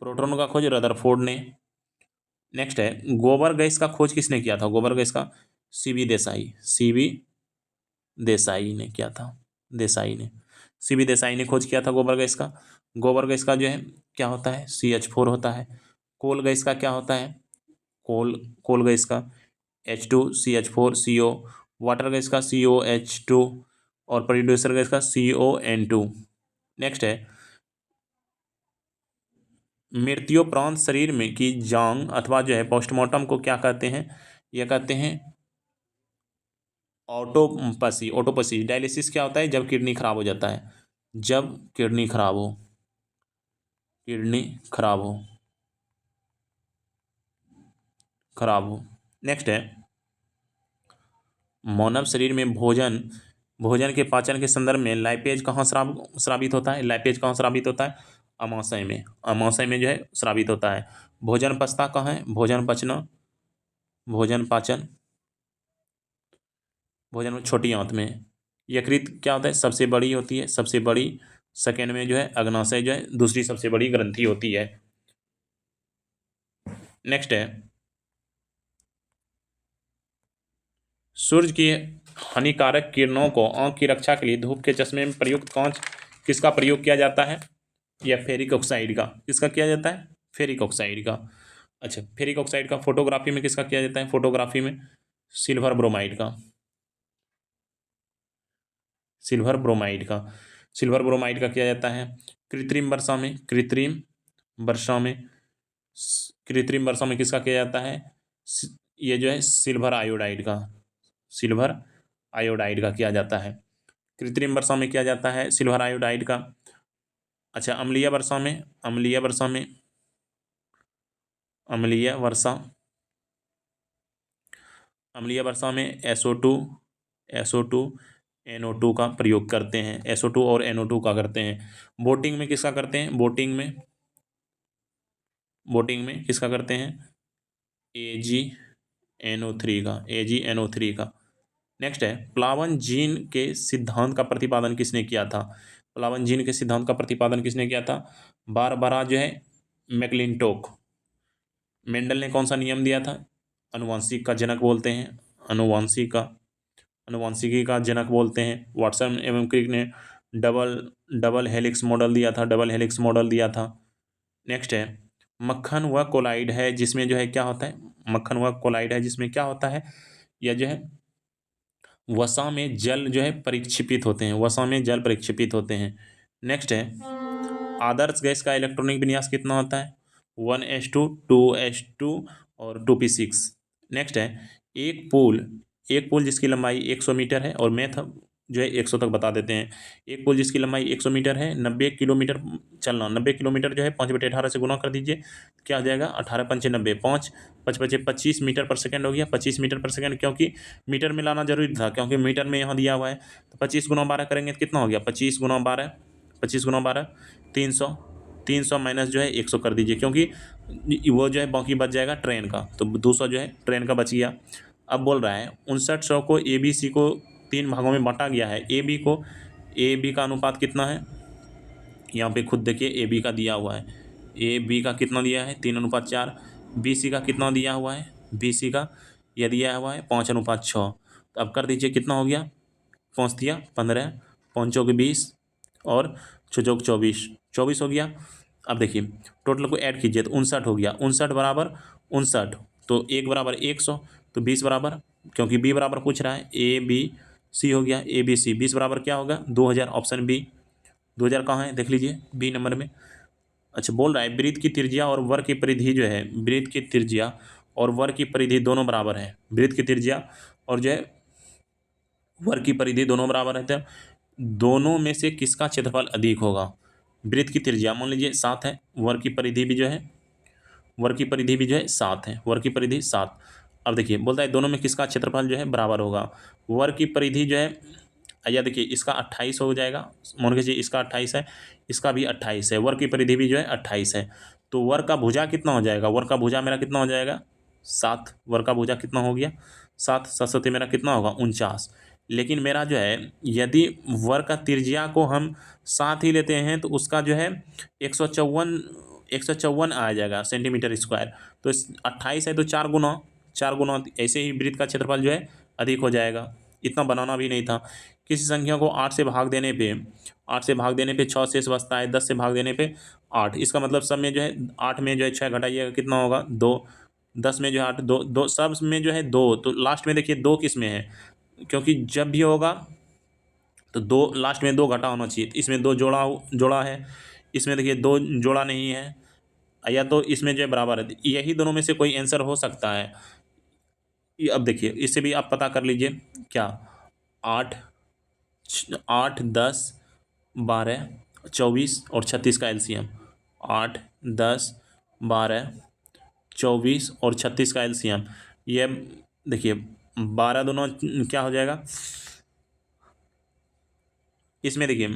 प्रोटॉन का खोज रदरफोर्ड ने। नेक्स्ट है, गोबर गैस का खोज किसने किया था? गोबर गैस का सीवी देसाई ने किया था। सीवी देसाई ने खोज किया था गोबर गैस का। गोबर गैस का जो है क्या होता है? CH4 होता है। कोल गैस का क्या होता है? कोल गैस का H2CH4CO। वाटर गैस का COH2 और प्रोड्यूसर गैस का CON2। नेक्स्ट है, मृत्योपरांत शरीर में की जांग अथवा जो है पोस्टमार्टम को क्या कहते हैं? यह कहते हैं ऑटोपसी। डायलिसिस क्या होता है? जब किडनी खराब हो जाता है। जब किडनी खराब हो। नेक्स्ट है, मानव शरीर में भोजन के पाचन के संदर्भ में लाइपेज कहाँ स्रावित होता है? लाइपेज कहाँ स्रावित होता है? अमाशय में जो है स्रावित होता है। भोजन पचता कहाँ है? भोजन छोटी आंत में। यकृत क्या होता है? सबसे बड़ी होती है। सबसे बड़ी। सेकेंड में जो है अग्नाशय जो है दूसरी सबसे बड़ी ग्रंथि होती है। नेक्स्ट है, सूर्य की हानिकारक किरणों को आंख की रक्षा के लिए धूप के चश्मे में प्रयुक्त कांच किसका प्रयोग किया जाता है? या फेरिक ऑक्साइड का। किसका किया जाता है? फेरिक ऑक्साइड का। अच्छा, फेरिक ऑक्साइड का। फोटोग्राफी में किसका किया जाता है? फोटोग्राफी में सिल्वर ब्रोमाइड का। सिल्वर ब्रोमाइड का किया जाता है। कृत्रिम वर्षा में किसका किया जाता है? ये जो है सिल्वर आयोडाइड का किया जाता है। कृत्रिम वर्षा में किया जाता है सिल्वर आयोडाइड का। अच्छा, अम्लीय वर्षा में SO2 NO2 का प्रयोग करते हैं। SO2 और NO2 का करते हैं। बोटिंग में किसका करते हैं? बोटिंग में किसका करते हैं? AgNO3 का। नेक्स्ट है, प्लावन जीन के सिद्धांत का प्रतिपादन किसने किया था? प्लावन जीन के सिद्धांत का प्रतिपादन किसने किया था? बारबरा जो है मैकलिंटोक। मेंडल ने कौन सा नियम दिया था? अनुवांशिक का जनक बोलते हैं, अनुवांशिकी का जनक बोलते हैं। वाटसन एवं क्रिक ने डबल डबल हेलिक्स मॉडल दिया था, डबल हेलिक्स मॉडल दिया था। नेक्स्ट है मक्खन व कोलाइड है, जिसमें जो है क्या होता है? मक्खन व कोलाइड है जिसमें क्या होता है? यह जो है वसा में जल जो है परिक्षेपित होते हैं, वसा में जल परिक्षेपित होते हैं। नेक्स्ट है आदर्श गैस का इलेक्ट्रॉनिक विन्यास कितना होता है? 1s2, 2s2 और 2p6। नेक्स्ट है एक पुल जिसकी लंबाई 100 मीटर है, और मैथ जो है 100 तक बता देते हैं। एक पुल जिसकी लंबाई 100 मीटर है, 90 किलोमीटर चलना, 90 किलोमीटर जो है 5/18 से गुना कर दीजिए, क्या हो जाएगा? 18 पंचे 90, 5 5 बचे 25 मीटर पर सेकंड हो गया। 25 मीटर पर सेकंड, क्योंकि मीटर में लाना जरूरी था क्योंकि मीटर में यहाँ दिया हुआ है। तो 25 गुना 12 करेंगे तो कितना हो गया? 25 गुना 12, 300, 300 माइनस जो है 100 कर दीजिए, क्योंकि वो जो है बाकी बच जाएगा ट्रेन का, तो 200 जो है ट्रेन का बच गया। अब बोल रहा है 5900 को ABC को 3 भागों में बांटा गया है। AB का अनुपात कितना है? यहाँ पे खुद देखिए AB का दिया हुआ है। AB का कितना दिया है? 3:4। BC का कितना दिया हुआ है? BC का यह दिया हुआ है 5:6। तो अब कर दीजिए, कितना हो गया? 5 दिया 15, 5 चौके 20 और 6 चौक 24, 24 हो गया। अब देखिए टोटल को ऐड कीजिए तो 59 हो गया। 59 बराबर 59, तो 1 बराबर 100, तो 20 बराबर, क्योंकि B बराबर पूछ रहा है, ABC हो गया, ABC 20 बराबर क्या होगा? 2000, ऑप्शन B। 2000 कहाँ है देख लीजिए, B नंबर में। अच्छा, बोल रहा है वृत्त की त्रिज्या और वर्ग की परिधि जो है, वृत्त की त्रिज्या और वर्ग की परिधि दोनों बराबर है। वृत्त की त्रिज्या और जो है वर्ग की परिधि दोनों बराबर है, तो दोनों में से किसका क्षेत्रफल अधिक होगा? वृत्त की त्रिज्या मान लीजिए 7 है, वर्ग की परिधि भी जो है 7 है, वर्ग की परिधि 7। अब देखिए बोलता है दोनों में किसका क्षेत्रफल जो है बराबर होगा? वर्ग की परिधि जो है, या देखिए इसका 28 हो जाएगा, मान लीजिए इसका 28 है, इसका भी 28 है, वर्ग की परिधि भी जो है 28 है। तो वर्ग का भुजा कितना हो जाएगा? वर्ग का भुजा मेरा कितना हो जाएगा? 7। वर्ग का भुजा कितना हो गया? 7। 7 मेरा कितना होगा? 49। लेकिन मेरा जो है यदि वर्ग का त्रिज्या को हम 7 ही लेते हैं तो उसका जो है 154 आ जाएगा सेंटीमीटर स्क्वायर। तो 28 है तो 4 गुना ऐसे ही वृत्त का क्षेत्रफल जो है अधिक हो जाएगा। इतना बनाना भी नहीं था। किसी संख्या को 8 से भाग देने पे 6 शेष बचता है, 10 से भाग देने पे 8। इसका मतलब सब में जो है 8 में जो है 6 घटाइएगा कितना होगा? 2। 10 में जो है 8, 2 सब में जो है 2, तो लास्ट में देखिए 2 किस में है? क्योंकि जब भी होगा तो 2 लास्ट में 2 घटा होना चाहिए, इसमें 2 जोड़ा है, इसमें देखिए 2 जोड़ा नहीं है, या तो इसमें जो है बराबर है। यही दोनों में से कोई आंसर हो सकता है। अब देखिए इससे भी आप पता कर लीजिए, क्या 8 8 10 12 24 और 36 का एलसीएम। 8 10 12 24 और 36 का एलसीएम, ये देखिए 12 दोनों क्या हो जाएगा? इसमें देखिए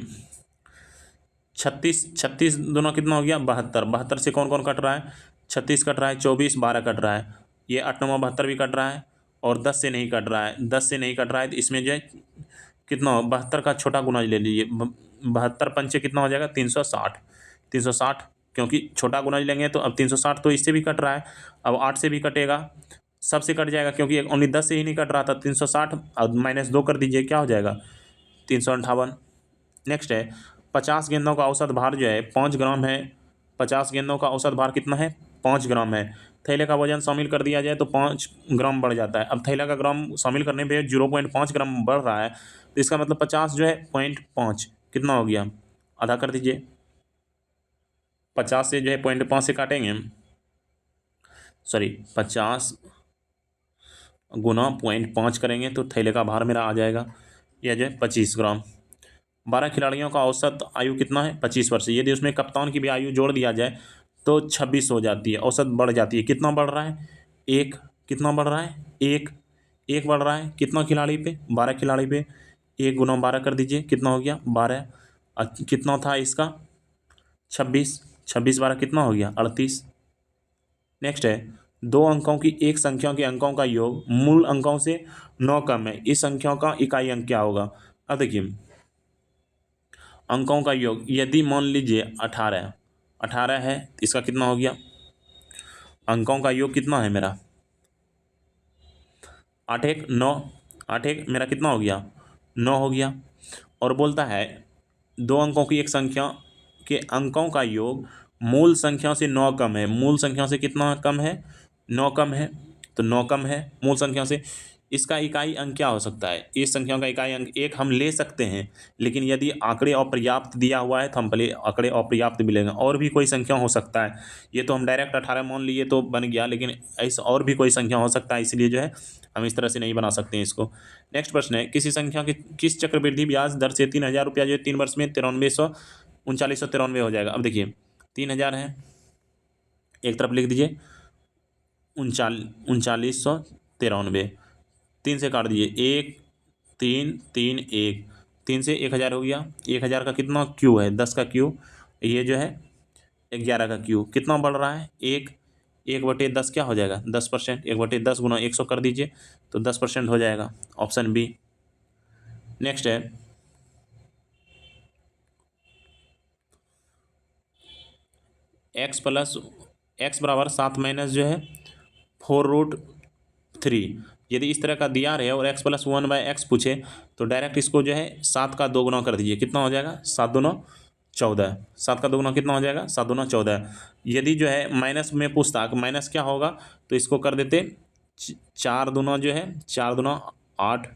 36 दोनों कितना हो गया? 72। 72 से कौन कौन कट रहा है? 36 कट रहा है, 24 12 कट रहा है, ये 8 9 72 भी कट रहा है, और 10 से नहीं कट रहा है। 10 से नहीं कट रहा है तो इसमें जो है कितना हो? 72 का छोटा गुना ले लीजिए, 72 पंचे कितना हो जाएगा? 360। 360, क्योंकि छोटा गुना लेंगे तो अब 360 तो इससे भी कट रहा है, अब 8 से भी कटेगा, सबसे कट जाएगा, क्योंकि ओनली 10 से ही नहीं कट रहा था। 360 और -2 कर दीजिए, क्या हो जाएगा? 358। नेक्स्ट है 50 गेंदों का औसत भार जो है 5 ग्राम है। 50 गेंदों का औसत भार कितना है? 5 ग्राम है। थैले का वजन शामिल कर दिया जाए तो 5 ग्राम बढ़ जाता है। अब थैला का ग्राम शामिल करने पे 0.5 ग्राम बढ़ रहा है, तो इसका मतलब 50 जो है 0.5 कितना हो गया? आधा कर दीजिए। 50 से जो है 0.5 से काटेंगे, सॉरी 50 गुना 0.5 करेंगे तो थैले का भार मेरा आ जाएगा यह जो है 25 ग्राम। 12 खिलाड़ियों का औसत आयु कितना है? 25 वर्ष। यदि उसमें कप्तान की भी आयु जोड़ दिया जाए तो 26 हो जाती है, औसत बढ़ जाती है। कितना बढ़ रहा है? 1। कितना बढ़ रहा है? 1 बढ़ रहा है, कितना खिलाड़ी पे? 12 खिलाड़ी पे। 1 गुना 12 कर दीजिए, कितना हो गया? 12। कितना था इसका? 26। 26 12 कितना हो गया? 38। नेक्स्ट है 2 अंकों की एक संख्या के अंकों का योग मूल अंकों से 9 कम है, इस संख्या का इकाई अंक क्या होगा? अब देखिए अंकों का योग, यदि मान लीजिए 18 है तो इसका कितना हो गया, अंकों का योग कितना है मेरा, 8 एक 9, 8 एक मेरा कितना हो गया, 9 हो गया। और बोलता है दो अंकों की एक संख्या के अंकों का योग मूल संख्या से 9 कम है, मूल संख्या से कितना कम है, 9 कम है, तो 9 कम है मूल संख्या से। इसका इकाई अंक क्या हो सकता है, इस संख्या का इकाई अंक एक हम ले सकते हैं, लेकिन यदि आंकड़े अपर्याप्त दिया हुआ है तो हम पहले आंकड़े अपर्याप्त मिलेंगे, और भी कोई संख्या हो सकता है। ये तो हम डायरेक्ट 18 मान लिए तो बन गया, लेकिन ऐसा और भी कोई संख्या हो सकता है, इसलिए जो है हम इस तरह से नहीं बना सकते हैं इसको। नेक्स्ट प्रश्न है, किसी संख्या के किस चक्रवृद्धि ब्याज दर से 3,000 रुपया जो है 3 वर्ष में 4993 हो जाएगा। अब देखिए 3,000 है, एक तरफ लिख दीजिए 3993, 3 से काट दीजिए 1 3 3 1, 3 से 1,000 हो गया, 1,000 का कितना क्यू है, 10 का क्यू, ये जो है 11 का क्यू, कितना बढ़ रहा है, 1/10 क्या हो जाएगा, 10%, 1/10 गुना 100 कर दीजिए तो 10% हो जाएगा, ऑप्शन बी। नेक्स्ट है x बराबर 7 माइनस जो है 4√3, यदि इस तरह का दिया रहे और x + 1/x पूछे तो डायरेक्ट इसको जो है 7 का 2 गुना कर दीजिए, कितना हो जाएगा, 7 दूना 14, 7 का 2 गुना कितना हो जाएगा, 7 दूना 14। यदि जो है माइनस में पूछता कि माइनस क्या होगा तो इसको कर देते 4 दूना जो है 4 दूना 8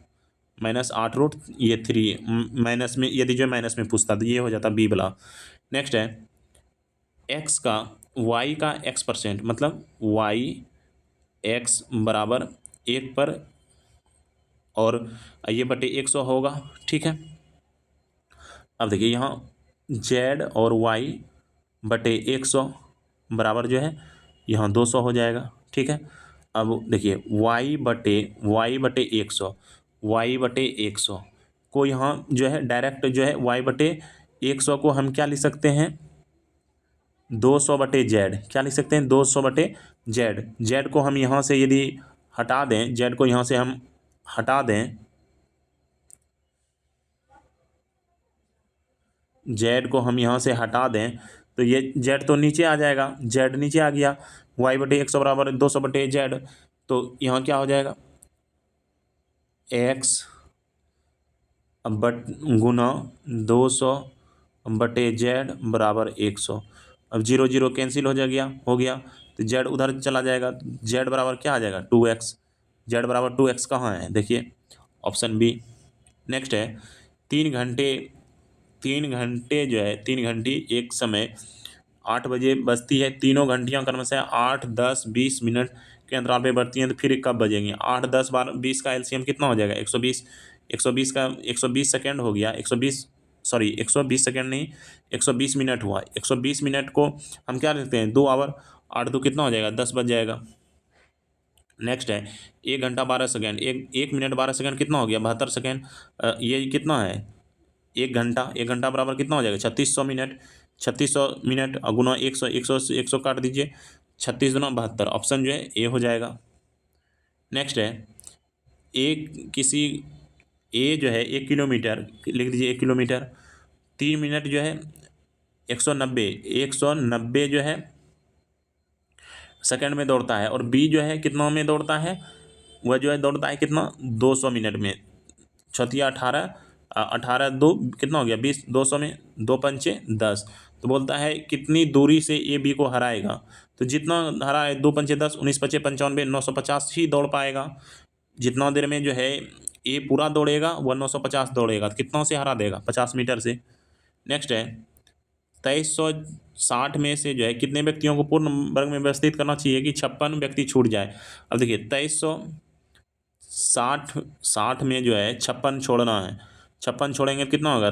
-8 ये 3 माइनस में, यदि जो है माइनस में पूछता तो ये हो जाता बी वाला। नेक्स्ट है x का y का x%, मतलब y x बराबर 1 पर और ये बटे 100 होगा, ठीक है। अब देखिए यहाँ z और y बटे 100 बराबर जो है यहाँ 200 हो जाएगा, ठीक है। अब देखिए y बटे 100 को यहाँ जो है डायरेक्ट जो है y बटे 100 को हम क्या लिख सकते हैं, 200 बटे जेड, क्या लिख सकते हैं, 200 बटे जेड। जेड को हम यहाँ से यदि हटा दें, जेड को यहाँ से हम हटा दें, जेड को हम यहाँ से हटा दें तो ये जेड तो नीचे आ जाएगा, जेड नीचे आ गया, y बटे 100 बराबर 200 बटे जेड, तो यहाँ क्या हो जाएगा, x बट गुना 200 बटे जेड बराबर 100। अब 0 0 कैंसिल हो गया तो जेड उधर चला जाएगा, जेड बराबर क्या आ जाएगा, 2x, जेड बराबर 2x कहाँ है, देखिए ऑप्शन बी। नेक्स्ट है 3 घंटे जो है 3 घंटी एक समय 8 बजे बजती है, तीनों घंटियां क्रमशः 8 10 20 मिनट के अंतराल पे बढ़ती हैं, तो फिर कब बजेंगी, 8 10 12 20 का एलसीएम कितना हो जाएगा, 120, 120 का 120 सेकेंड हो गया, 120 सेकेंड नहीं, 120 मिनट हुआ, 120 मिनट को हम क्या लिखते हैं, 2 आवर, 8 2 कितना हो जाएगा, 10 बज जाएगा। नेक्स्ट है 1 घंटा 12 सेकेंड, 1 मिनट 12 सेकेंड कितना हो गया, 72 सेकेंड, ये कितना है, 1 घंटा बराबर कितना हो जाएगा, 3600 मिनट, 3600 मिनट गुना 100 काट दीजिए, 36 गुना 72, ऑप्शन जो है ए हो जाएगा। नेक्स्ट है ए जो है 1 किलोमीटर, लिख दीजिए 1 किलोमीटर 3 मिनट जो है 190 जो है सेकंड में दौड़ता है, और बी जो है कितना में दौड़ता है, वह जो है दौड़ता है कितना, 200 मिनट में, 18 2 कितना हो गया 20, 200 में 2 पंचे 10, तो बोलता है कितनी दूरी से ए बी को हराएगा, तो जितना हरा है 2 पंचे 10, 19 पचे 95, 950 ही दौड़ पाएगा, जितना देर में जो है ए पूरा दौड़ेगा वह 950 दौड़ेगा, तो कितना से हरा देगा, 50 मीटर से। नेक्स्ट है 2360 में से जो है कितने व्यक्तियों को पूर्ण वर्ग में व्यवस्थित करना चाहिए कि 56 व्यक्ति छूट जाए। अब देखिए 2360 में जो है 56 छोड़ना है, 56 छोड़ेंगे तो कितना होगा,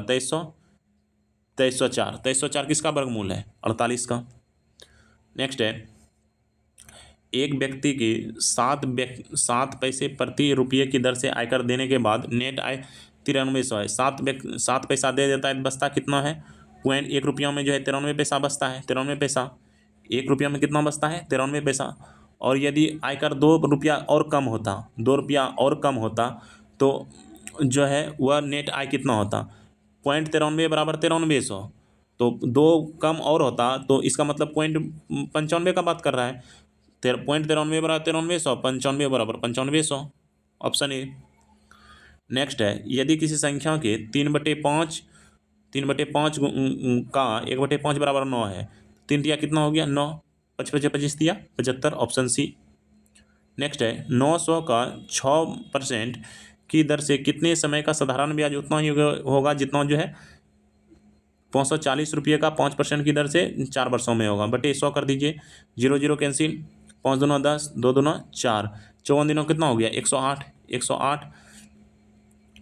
2304 किसका वर्गमूल है, 48 का। नेक्स्ट है एक व्यक्ति की 7 पैसे प्रति रुपये की दर से आयकर देने के बाद नेट आय 9300 है, 7 पैसा दे देता है, बचता कितना है, 1 रुपया में जो है 93 पैसा बचता है, 93 पैसा, 1 रुपया में कितना बचता है, 93 पैसा। और यदि आयकर 2 रुपया और कम होता, 2 रुपया और कम होता तो जो है वह नेट आय कितना होता, 0.93 बराबर 9300, तो 2 कम और होता तो इसका मतलब 0.95 का बात कर रहा है। 0.93 बराबर 9300, 95 बराबर 9500, ऑप्शन ए। नेक्स्ट है, यदि किसी संख्या के 3/5 का 1/5 बराबर 9 है, 3 दिया कितना हो गया 9, 25 25 दिया 75, ऑप्शन सी। नेक्स्ट है, 900 का 6% की दर से कितने समय का साधारण ब्याज उतना ही होगा जितना जो है 540 रुपये का 5% की दर से 4 वर्षों में होगा, बटे 100 कर दीजिए, 0 0 कैंसिल, 5 दूना 10, 2 दूना 4, 54 दिनों कितना हो गया 108, 108,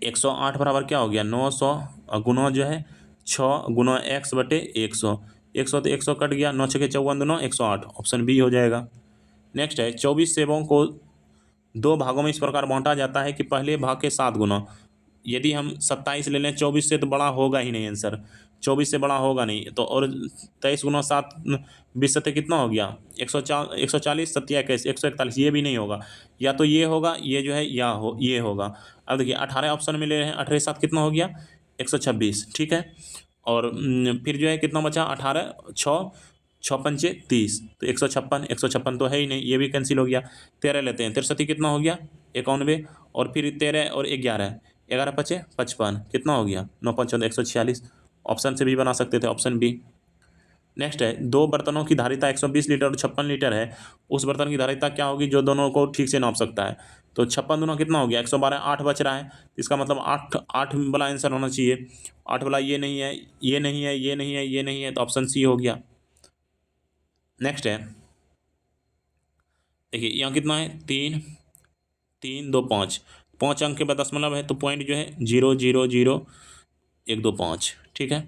108 बराबर क्या हो गया 900 गुना जो है 6 गुना x बटे 100, 100 तो 100 कट गया, 9 6 54 दूना 108, ऑप्शन बी हो जाएगा। नेक्स्ट है, 24 सेवों को 2 भागों में इस प्रकार बांटा जाता है कि पहले भाग के 7 गुना, यदि हम 27 ले लें 24 से तो बड़ा होगा ही नहीं आंसर, 24 से बड़ा होगा नहीं तो, और 23 गुना 7 20 सत्ते कितना हो गया 140, 7 21 141, ये भी नहीं होगा, या तो ये होगा ये जो है ये होगा। अब देखिए 18 ऑप्शन में ले रहे हैं, 18 7 कितना हो गया 126, ठीक है। और फिर जो है कितना बचा 18 6 6 पंचे 30, तो 156, 156 तो है ही नहीं, ये भी कैंसिल हो गया। 13 लेते हैं, 63 कितना हो गया 91, और फिर 13 और 11, 11 पचे 55, कितना हो गया 9 5 146, ऑप्शन से भी बना सकते थे, ऑप्शन बी। नेक्स्ट है, 2 बर्तनों की धारिता 120 लीटर और 56 लीटर है, उस बर्तन की धारिता क्या होगी जो दोनों को ठीक से नाप सकता है, तो 56 दोनों कितना हो गया 112, 8 बच रहा है, इसका मतलब 8 वाला आंसर होना चाहिए, 8 वाला ये नहीं है, ये नहीं है, ये नहीं है, ये नहीं है, तो ऑप्शन सी हो गया। नेक्स्ट है, देखिए यहाँ कितना है 3 3 2 5, 5 अंक के बाद दशमलव है तो पॉइंट जो है 0 0 0 1 2 5, ठीक है।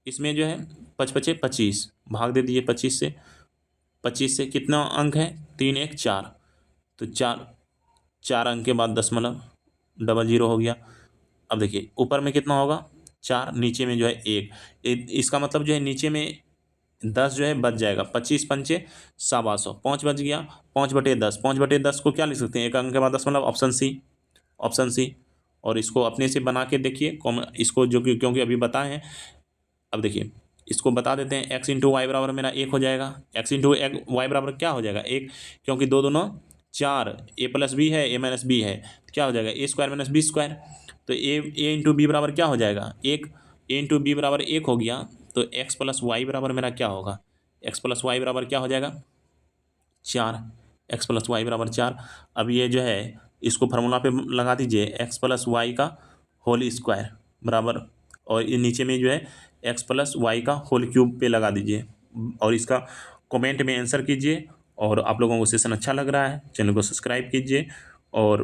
इसमें जो है 5 5 25, भाग दे दिए 25 से, 25 से कितना अंक है 3 1 4, तो 4 अंक के बाद दशमलव, डबल 0 हो गया। अब देखिए ऊपर में कितना होगा 4, नीचे में जो है 1, इसका मतलब जो है नीचे में 10 जो है बच जाएगा, 25 पंचे 125, 5 बच गया, 5/10, 5/10 को क्या लिख सकते हैं 1 अंक के बाद दशमलव, ऑप्शन सी, ऑप्शन सी। और इसको अपने से बना के देखिए इसको, जो कि क्योंकि अभी बताए हैं। अब देखिए इसको बता देते हैं, x इंटू वाई बराबर मेरा 1 हो जाएगा, x इंटू वाई बराबर क्या हो जाएगा 1, क्योंकि 2 दूना 4, a प्लस बी है a माइनस बी है, क्या हो जाएगा a square minus b square, तो a इंटू बी बराबर क्या हो जाएगा 1, a इंटू बी बराबर 1 हो गया, तो x प्लस वाई बराबर मेरा क्या होगा, x प्लस वाई बराबर क्या हो जाएगा 4, x प्लस वाई बराबर 4। अब ये जो है इसको फार्मूला पे लगा दीजिए, x प्लस वाई का होल स्क्वायर बराबर, और ये नीचे में जो है x प्लस वाई का होल क्यूब पे लगा दीजिए, और इसका कमेंट में आंसर कीजिए। और आप लोगों को सेशन अच्छा लग रहा है, चैनल को सब्सक्राइब कीजिए और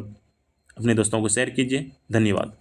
अपने दोस्तों को शेयर कीजिए। धन्यवाद।